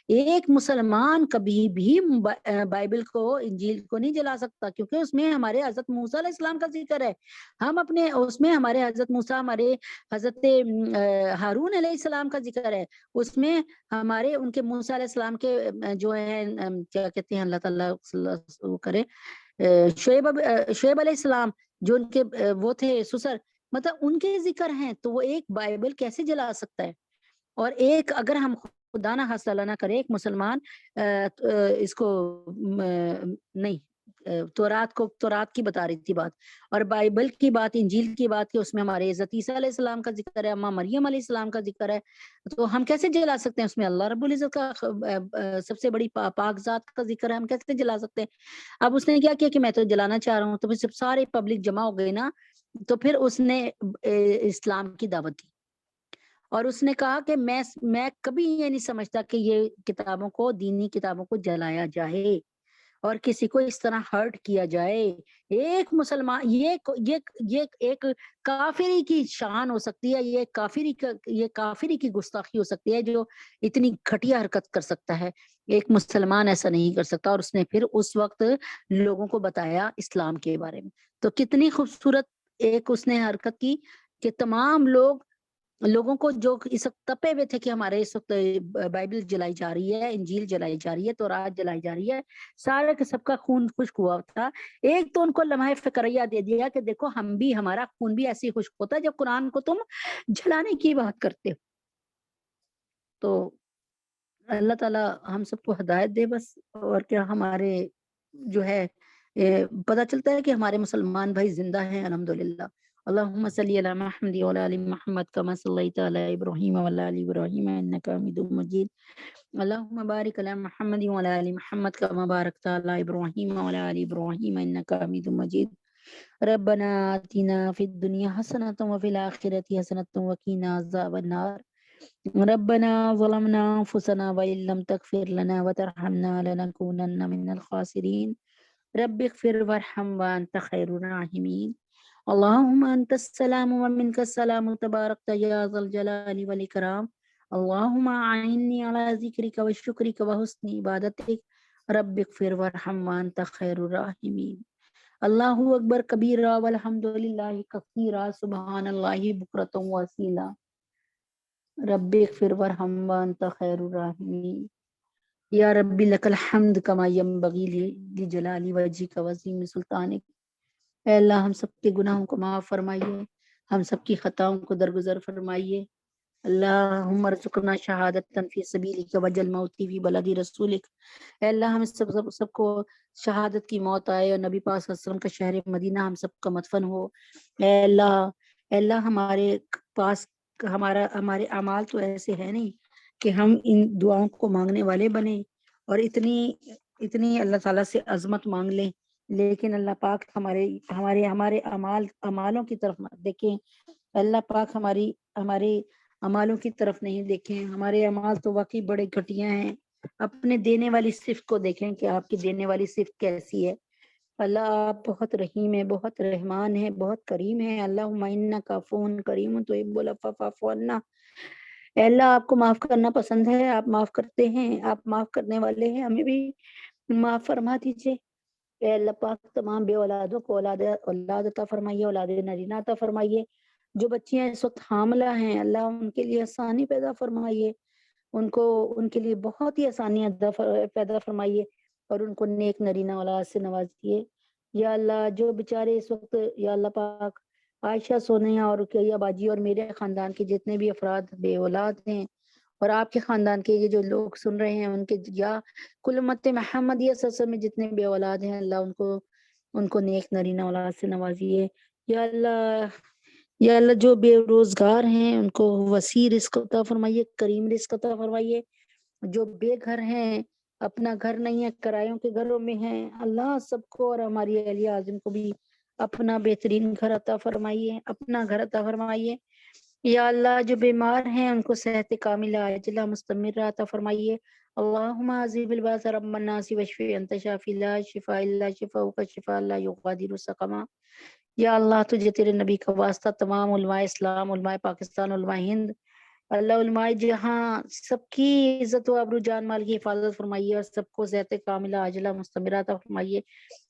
ایک مسلمان کبھی بھی بائبل کو انجیل کو نہیں جلا سکتا، کیونکہ اس میں ہمارے حضرت موسیٰ علیہ السلام کا ذکر ہے، ہم اپنے اس میں ہمارے حضرت موسیٰ، ہمارے حضرت ہارون علیہ السلام کا ذکر ہے، اس میں ہمارے ان کے موسیٰ علیہ السلام کے جو ہے کیا کہتے ہیں اللہ تعالیٰ وہ کرے شعیب علیہ السلام جو ان کے وہ تھے سسر، مطلب ان کے ذکر ہیں، تو وہ ایک بائبل کیسے جلا سکتا ہے؟ اور ایک اگر ہم خدا نہ حاصلہ نہ کرے ایک مسلمان اس کو نہیں تورات کی بتا رہی تھی بات، اور بائبل کی بات، انجیل کی بات کہ اس میں ہمارے عزت عیسیٰ علیہ السلام کا ذکر ہے، اماں مریم علیہ السلام کا ذکر ہے، تو ہم کیسے جلا سکتے ہیں؟ اس میں اللہ رب العزت کا سب سے بڑی پاک ذات کا ذکر ہے، ہم کیسے جلا سکتے ہیں؟ اب اس نے کیا کیا کہ میں تو جلانا چاہ رہا ہوں، تو پھر سب سارے پبلک جمع ہو گئے نا، تو پھر اس نے اسلام کی دعوت دی، اور اس نے کہا کہ میں کبھی یہ نہیں سمجھتا کہ یہ کتابوں کو، دینی کتابوں کو جلایا جائے اور کسی کو اس طرح ہرٹ کیا جائے۔ ایک مسلمان یہ ایک کافری کی شان ہو سکتی ہے، یہ کافری کی گستاخی ہو سکتی ہے جو اتنی گھٹیا حرکت کر سکتا ہے، ایک مسلمان ایسا نہیں کر سکتا۔ اور اس نے پھر اس وقت لوگوں کو بتایا اسلام کے بارے میں، تو کتنی خوبصورت ایک اس نے حرکت کی کہ تمام لوگوں کو جو اس وقت تپے ہوئے تھے کہ ہمارے اس وقت بائبل جلائی جا رہی ہے، انجیل جلائی جا رہی ہے، تورات جلائی جا رہی ہے، سارے کے سب کا خون خشک ہوا تھا، ایک تو ان کو لمحہ فکریہ دے دیا کہ دیکھو ہمارا خون بھی ایسے ہی خشک ہوتا ہے جب قرآن کو تم جلانے کی بات کرتے ہو۔ تو اللہ تعالی ہم سب کو ہدایت دے بس، اور کیا ہمارے جو ہے پتہ چلتا ہے کہ ہمارے مسلمان بھائی زندہ ہیں الحمدللہ۔ اللہم صلی علی محمد وعلی آل محمد کما صلیت علی ابراہیم وعلی آل ابراہیم انک حمید مجید۔ اللہم بارک علی محمد وعلی آل محمد کما بارکت علی ابراہیم وعلی آل ابراہیم انک حمید مجید۔ ربنا آتنا فی الدنیا حسنۃ وفی الآخرۃ حسنۃ وقنا عذاب النار ربنا ظلمنا انفسنا وان لم تغفر لنا وترحمنا لنكونن من الخاسرین رب اغفر وارحم وانت خیر الراحمین اللهم انت السلام ومنك السلام تباركت يا ذا الجلال والاکرام اللهم اعني على ذکرك وشکرك وحسن عبادتك رب اغفر وارحم وانت خیر الراحمین اللہ اکبر کبیرہ والحمد للہ کثیرہ سبحان اللہ بکرۃ واسیلہ رب اغفر وارحم وانت خیر الراحمین یا ربی لک الحمد کما ینبغی لجلال وجهک وعظیم سلطانک۔ اے اللہ ہم سب کے گناہوں کو معاف فرمائیے، ہم سب کی خطاؤں کو درگزر فرمائیے۔ اللہم ارزقنا شہادتا فی سبیلک وجل موتی فی بلد رسولک۔ اے اللہ ہم سب کو شہادت کی موت آئے اور نبی پاک صلی اللہ علیہ وسلم کا شہر مدینہ ہم سب کا مدفن ہو۔ اے اللہ ہمارے پاس ہمارے اعمال تو ایسے ہیں نہیں کہ ہم ان دعاؤں کو مانگنے والے بنے اور اتنی اللہ تعالیٰ سے عظمت مانگ لیں، لیکن اللہ پاک ہمارے اعمالوں کی طرف دیکھیں۔ اللہ پاک ہمارے اعمالوں کی طرف نہیں دیکھیں، ہمارے اعمال تو واقعی بڑے گھٹیا ہیں۔ اپنے دینے والی صفت کو دیکھیں کہ آپ کی دینے والی صفت کیسی ہے۔ اللہ آپ بہت رحیم ہے، بہت رحمان ہے، بہت کریم ہے۔ اللہم انک عفو کریم تحب العفو فاعف عنا۔ اے اللہ آپ کو معاف کرنا پسند ہے، آپ معاف کرتے ہیں، آپ معاف کرنے والے ہیں، ہمیں بھی معاف فرما دیجیے۔ اے اللہ پاک تمام بے اولادوں کو اولاد عطا فرمائیے، اولاد نرینہ عطا فرمائیے۔ جو بچیاں اس وقت حاملہ ہیں اللہ ان کے لیے آسانی پیدا فرمائیے، ان کے لیے بہت ہی آسانیاں پیدا فرمائیے اور ان کو نیک نرینہ اولاد سے نوازیے۔ یا اللہ جو بیچارے اس وقت یا اللہ پاک عائشہ سونیا اور رقیہ باجی اور میرے خاندان کے جتنے بھی افراد بے اولاد ہیں اور آپ کے خاندان کے یہ جو لوگ سن رہے ہیں ان کے یا کل امت محمدیہ صلی اللہ علیہ وسلم میں جتنے بے اولاد ہیں اللہ ان کو نیک نرینہ اولاد سے نوازیے۔ یا اللہ جو بے روزگار ہیں ان کو وسیع رزق عطا فرمائیے، کریم رزق عطا فرمائیے۔ جو بے گھر ہیں، اپنا گھر نہیں ہے، کرایوں کے گھروں میں ہیں، اللہ سب کو اور ہماری اہلیہ اعظم کو بھی اپنا بہترین گھر عطا فرمائیے، اپنا گھر عطا فرمائیے۔ یا اللہ جو بیمار ہیں ان کو صحت کاملہ عاجلہ مستمرہ عطا فرمائیے۔ اللہم عذیب الباس رب الناس وشفی انت شافی لا شفاء الا شفاءک شفاء لا یغادر سقما۔ یا اللہ تجھے تیرے نبی کا واسطہ تمام علماء اسلام، علماء پاکستان، علماء ہند، اللہ علماء جہاں سب کی عزت و آبرو جان مال کی حفاظت فرمائیے اور سب کو صحت کاملہ عاجلہ مستمرہ عطا فرمائیے۔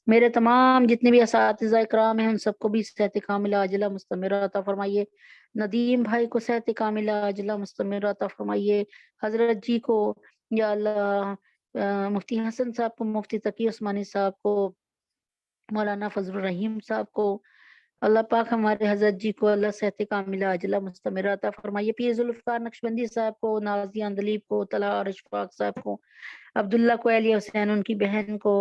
میرے تمام جتنے بھی اساتذہ اکرام ہیں ان سب کو بھی صحت کاملہ عاجلہ مستمرہ عطا فرمائیے۔ ندیم بھائی کو صحت کاملہ عاجلہ مستمرہ عطا فرمائیے۔ حضرت جی کو یا اللہ مفتی حسن صاحب کو، مفتی تقی عثمانی صاحب کو، مولانا فضل الرحیم صاحب کو، اللہ پاک ہمارے حضرت جی کو اللہ صحت کاملہ عاجلہ مستمرہ عطا فرمائیے۔ پیر ذوالفقار نقشبندی صاحب کو، نازیہ اندلیب کو، طلحہ اور اشفاق صاحب کو، عبداللہ کو، اہلیہ حسین ان کی بہن کو،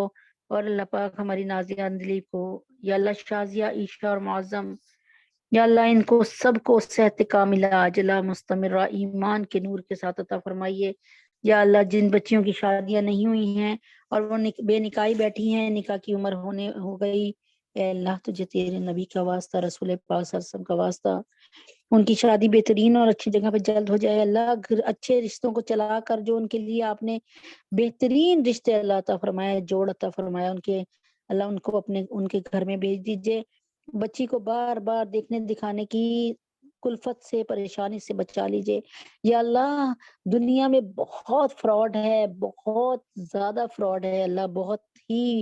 اور اللہ پاک ہماری نازیہ اندلیب کو، یا اللہ شازیہ، عیشہ اور معظم، یا اللہ ان کو سب کو صحت کاملہ عاجلہ مستمرہ ایمان کے نور کے ساتھ عطا فرمائیے۔ یا اللہ جن بچیوں کی شادیاں نہیں ہوئی ہیں اور وہ بے نکاحی بیٹھی ہیں، نکاح کی عمر ہو گئی، اے اللہ تجھے تیرے نبی کا واسطہ، رسول پاک صلی اللہ علیہ وسلم کا واسطہ، ان کی شادی بہترین اور اچھی جگہ پہ جلد ہو جائے۔ اللہ اچھے رشتوں کو چلا کر جو ان کے لیے آپ نے بہترین رشتے اللہ عطا فرمایا، جوڑ عطا فرمایا، اللہ ان کو ان کے گھر میں بھیج دیجئے۔ بچی کو بار بار دیکھنے دکھانے کی کلفت سے، پریشانی سے بچا لیجئے۔ یا اللہ دنیا میں بہت فراڈ ہے، بہت زیادہ فراڈ ہے، اللہ بہت ہی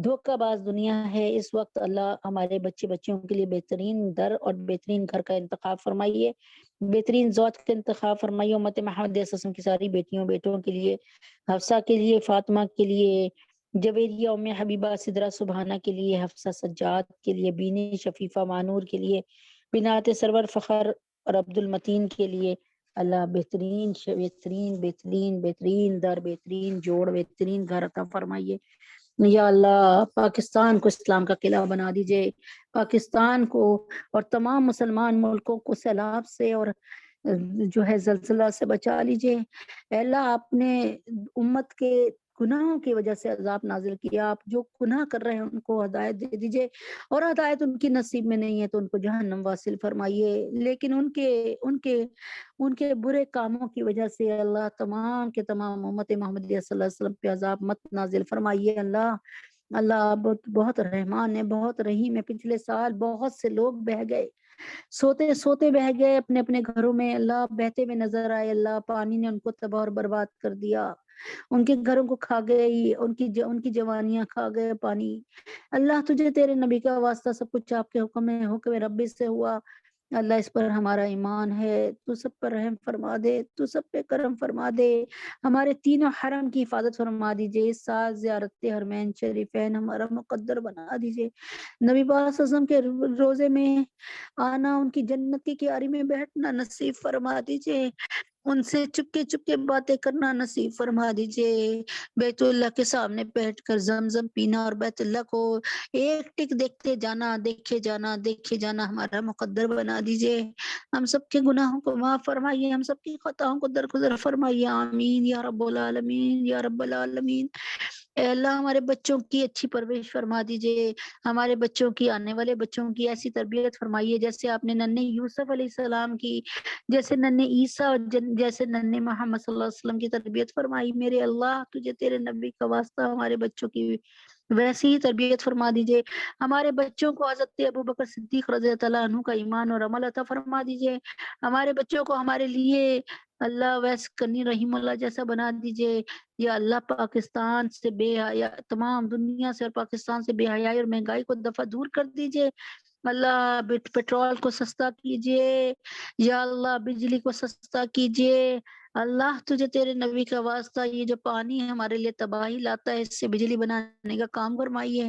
دھوکہ باز دنیا ہے اس وقت۔ اللہ ہمارے بچیوں کے لیے بہترین در اور بہترین گھر کا انتخاب فرمائیے، بہترین زوج کا انتخاب فرمائیے۔ امت محمد صلی اللہ علیہ وسلم کی ساری بیٹیوں بیٹوں کے لیے، حفصہ کے لیے، فاطمہ کے لیے، جویریہ ام حبیبہ، سدرہ سبحانہ کے لیے، حفصہ سجاد کے لیے، بینی شفیفہ مانور کے لیے، بنات سرور فخر اور عبد المتین کے لیے اللہ بہترین در، بہترین جوڑ، بہترین گھر عطا فرمائیے۔ یا اللہ پاکستان کو اسلام کا قلعہ بنا دیجئے، پاکستان کو اور تمام مسلمان ملکوں کو سیلاب سے اور جو ہے زلزلہ سے بچا لیجئے۔ اے اللہ آپ نے امت کے گناہوں کی وجہ سے عذاب نازل کیا، آپ جو گناہ کر رہے ہیں ان کو ہدایت دے دیجئے، اور ہدایت ان کی نصیب میں نہیں ہے تو ان کو جہنم واصل فرمائیے، لیکن ان کے برے کاموں کی وجہ سے اللہ تمام کے تمام امت محمدیہ صلی اللہ علیہ وسلم پہ عذاب مت نازل فرمائیے۔ اللہ اللہ بہت بہت رحمان ہے، بہت رحیم ہے۔ پچھلے سال بہت سے لوگ بہہ گئے، سوتے سوتے بہ گئے اپنے اپنے گھروں میں، اللہ بہتے ہوئے نظر آئے، اللہ پانی نے ان کو تباہ اور برباد کر دیا، ان کے گھروں کو کھا گئی، ان کی جوانیاں کھا گئے پانی۔ اللہ تجھے تیرے نبی کا واسطہ سب کچھ آپ کے حکم ربی سے ہوا، اللہ اس پر ہمارا ایمان ہے، تو سب پر رحم فرما دے، تو سب پہ کرم فرما دے، ہمارے تینوں حرم کی حفاظت فرما دیجئے، اس سال زیارت حرمین شریفین ہمارا مقدر بنا دیجئے، نبی پاک صلی اللہ علیہ وسلم کے روزے میں آنا، ان کی جنت کی کیاری میں بیٹھنا نصیب فرما دیجئے، ان سے چپکے چپکے باتیں کرنا نصیب فرما دیجئے، بیت اللہ کے سامنے بیٹھ کر زمزم پینا اور بیت اللہ کو ایک ٹک دیکھتے جانا، دیکھے جانا ہمارا مقدر بنا دیجئے، ہم سب کے گناہوں کو معاف فرمائیے، ہم سب کی خطاؤں کو درگزر فرمائیے، آمین یا رب العالمین یا رب العالمین۔ اے اللہ ہمارے بچوں کی اچھی پرورش فرما دیجئے، ہمارے بچوں کی، آنے والے بچوں کی ایسی تربیت فرمائیے جیسے آپ نے ننھے یوسف علیہ السلام کی، جیسے ننھے عیسیٰ اور جیسے ننھے محمد صلی اللہ علیہ وسلم کی تربیت فرمائی۔ میرے اللہ تجھے تیرے نبی کا واسطہ ہمارے بچوں کی ویسی ہی تربیت فرما دیجئے، ہمارے بچوں کو حضرت ابوبکر صدیق رضی اللہ عنہ کا ایمان اور عمل عطا فرما دیجئے، ہمارے بچوں کو ہمارے لیے اللہ ویس کنی رحیم اللہ جیسا بنا دیجئے، یا اللہ پاکستان سے بے حیا، تمام دنیا سے اور پاکستان سے بے حیائی اور مہنگائی کو دفعہ دور کر دیجئے، اللہ پیٹرول کو سستا کیجئے، یا اللہ بجلی کو سستا کیجئے، اللہ تجھے تیرے نبی کا واسطہ یہ جو پانی ہمارے لیے تباہی لاتا ہے اس سے بجلی بنانے کا کام فرمائیے،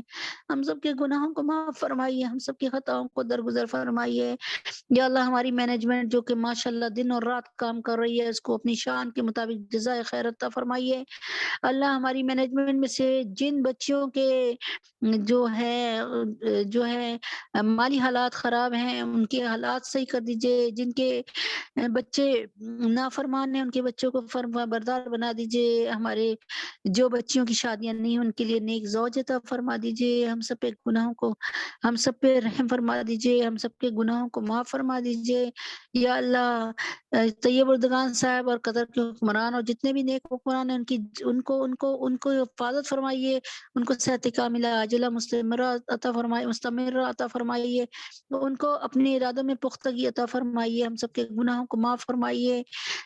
ہم سب کے گناہوں کو معاف فرمائیے، ہم سب کی خطاؤں کو درگزر فرمائیے، یا اللہ ہماری مینجمنٹ جو کہ ماشاءاللہ دن اور رات کام کر رہی ہے اس کو اپنی شان کے مطابق جزائے خیر عطا فرمائیے، اللہ ہماری مینجمنٹ میں سے جن بچیوں کے جو ہے مالی حالات خراب ہیں ان کے حالات صحیح کر دیجئے، جن کے بچے نافرمان ہیں ان کے بچوں کو فرما بردار بنا دیجئے، ہمارے جو بچیوں کی شادیاں نہیں ان کے لیے نیک زوج عطا فرما دیجئے، ہم سب پہ گناہوں کو، ہم سب پہ رحم فرما دیجئے، ہم سب کے گناہوں کو معاف فرما دیجئے، یا اللہ طیب اردگان صاحب اور قطر کے حکمران اور جتنے بھی نیک حکمران ہیں ان کو حفاظت فرمائیے، ان کو صحت کاملہ عاجلہ مستمرہ عطا فرمائیے، ان کو اپنے ارادوں میں پختگی عطا فرمائیے، ہم سب کے گناہوں کو معاف فرمائیے،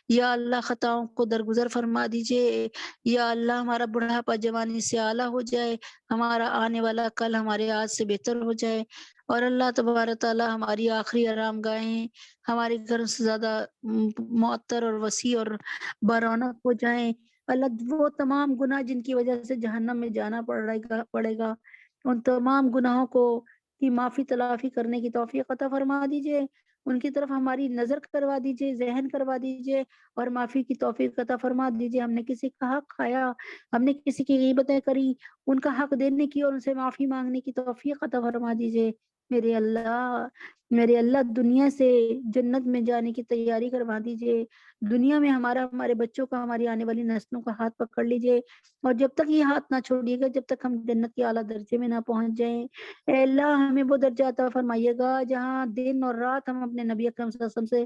یا اللہ خطاؤں کو درگزر فرما دیجئے، یا اللہ ہمارا بڑھاپا جوانی سے اعلیٰ ہو جائے، ہمارا آنے والا کل ہمارے آج سے بہتر ہو جائے، اور اللہ تبارک تعالی ہماری آخری آرام گاہیں ہمارے گھر سے زیادہ معطر اور وسیع اور برونق ہو جائیں، اللہ وہ تمام گناہ جن کی وجہ سے جہنم میں جانا پڑے گا ان تمام گناہوں کو کی معافی تلافی کرنے کی توفیق عطا فرما دیجئے، ان کی طرف ہماری نظر کروا دیجئے، ذہن کروا دیجئے، اور معافی کی توفیق عطا فرما دیجئے، ہم نے کسی کا حق کھایا، ہم نے کسی کی غیبتیں کری، ان کا حق دینے کی اور ان سے معافی مانگنے کی توفیق عطا فرما دیجئے، میرے اللہ دنیا سے جنت میں جانے کی تیاری کروا دیجئے، دنیا میں ہمارے بچوں کا، ہماری آنے والی نسلوں کا ہاتھ پکڑ لیجئے، اور جب تک یہ ہاتھ نہ چھوڑیے گا، جب تک ہم جنت کے اعلیٰ درجے میں نہ پہنچ جائیں، اے اللہ ہمیں وہ درجہ عطا فرمائیے گا جہاں دن اور رات ہم اپنے نبی اکرم صلی اللہ علیہ وسلم سے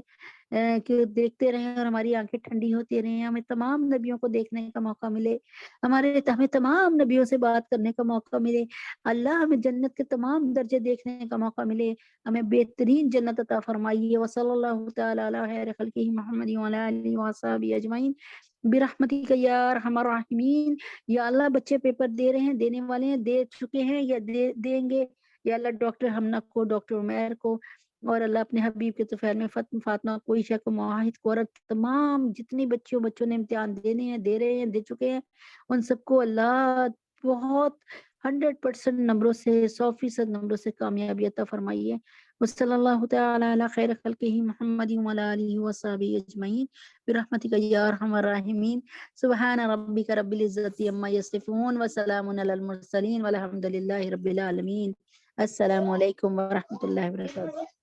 کہ دیکھتے رہیں اور ہماری آنکھیں ٹھنڈی ہوتی رہیں، ہمیں تمام نبیوں کو دیکھنے کا موقع ملے، ہمیں تمام نبیوں سے بات کرنے کا موقع ملے، اللہ ہمیں جنت کے تمام درجے دیکھنے کا موقع ملے، ہمیں بہترین جنت عطا فرمائیے، وصلی اللہ تعالی علی خیر خلقہ محمد وعلی آلہ وصحبہ اجمعین برحمتک یا ارحم الراحمین۔ یا اللہ بچے پیپر دے رہے ہیں، دینے والے ہیں، دے چکے ہیں یا دیں گے، یا اللہ ڈاکٹر ہمنا کو، ڈاکٹر عمیر کو، اور اللہ اپنے حبیب کے طفیل میں فاطمہ کوئیشہ کو، معاہد کو، اور تمام جتنی بچوں نے امتحان دینے ہیں، دے رہے ہیں، دے چکے ہیں، ان سب کو اللہ بہت 100% نمبروں سے، 100% نمبروں سے کامیابی عطا فرمائیے، وصلی اللہ تعالی علی خیر خلقہ محمد وعلی آلہ وصحبہ اجمعین برحمتک یا ارحم الراحمین، سبحان ربک رب العزت عما یصفون وسلام علی المرسلین والحمد للہ رب العالمین۔ السلام علیکم ورحمۃ اللہ وبرکاتہ۔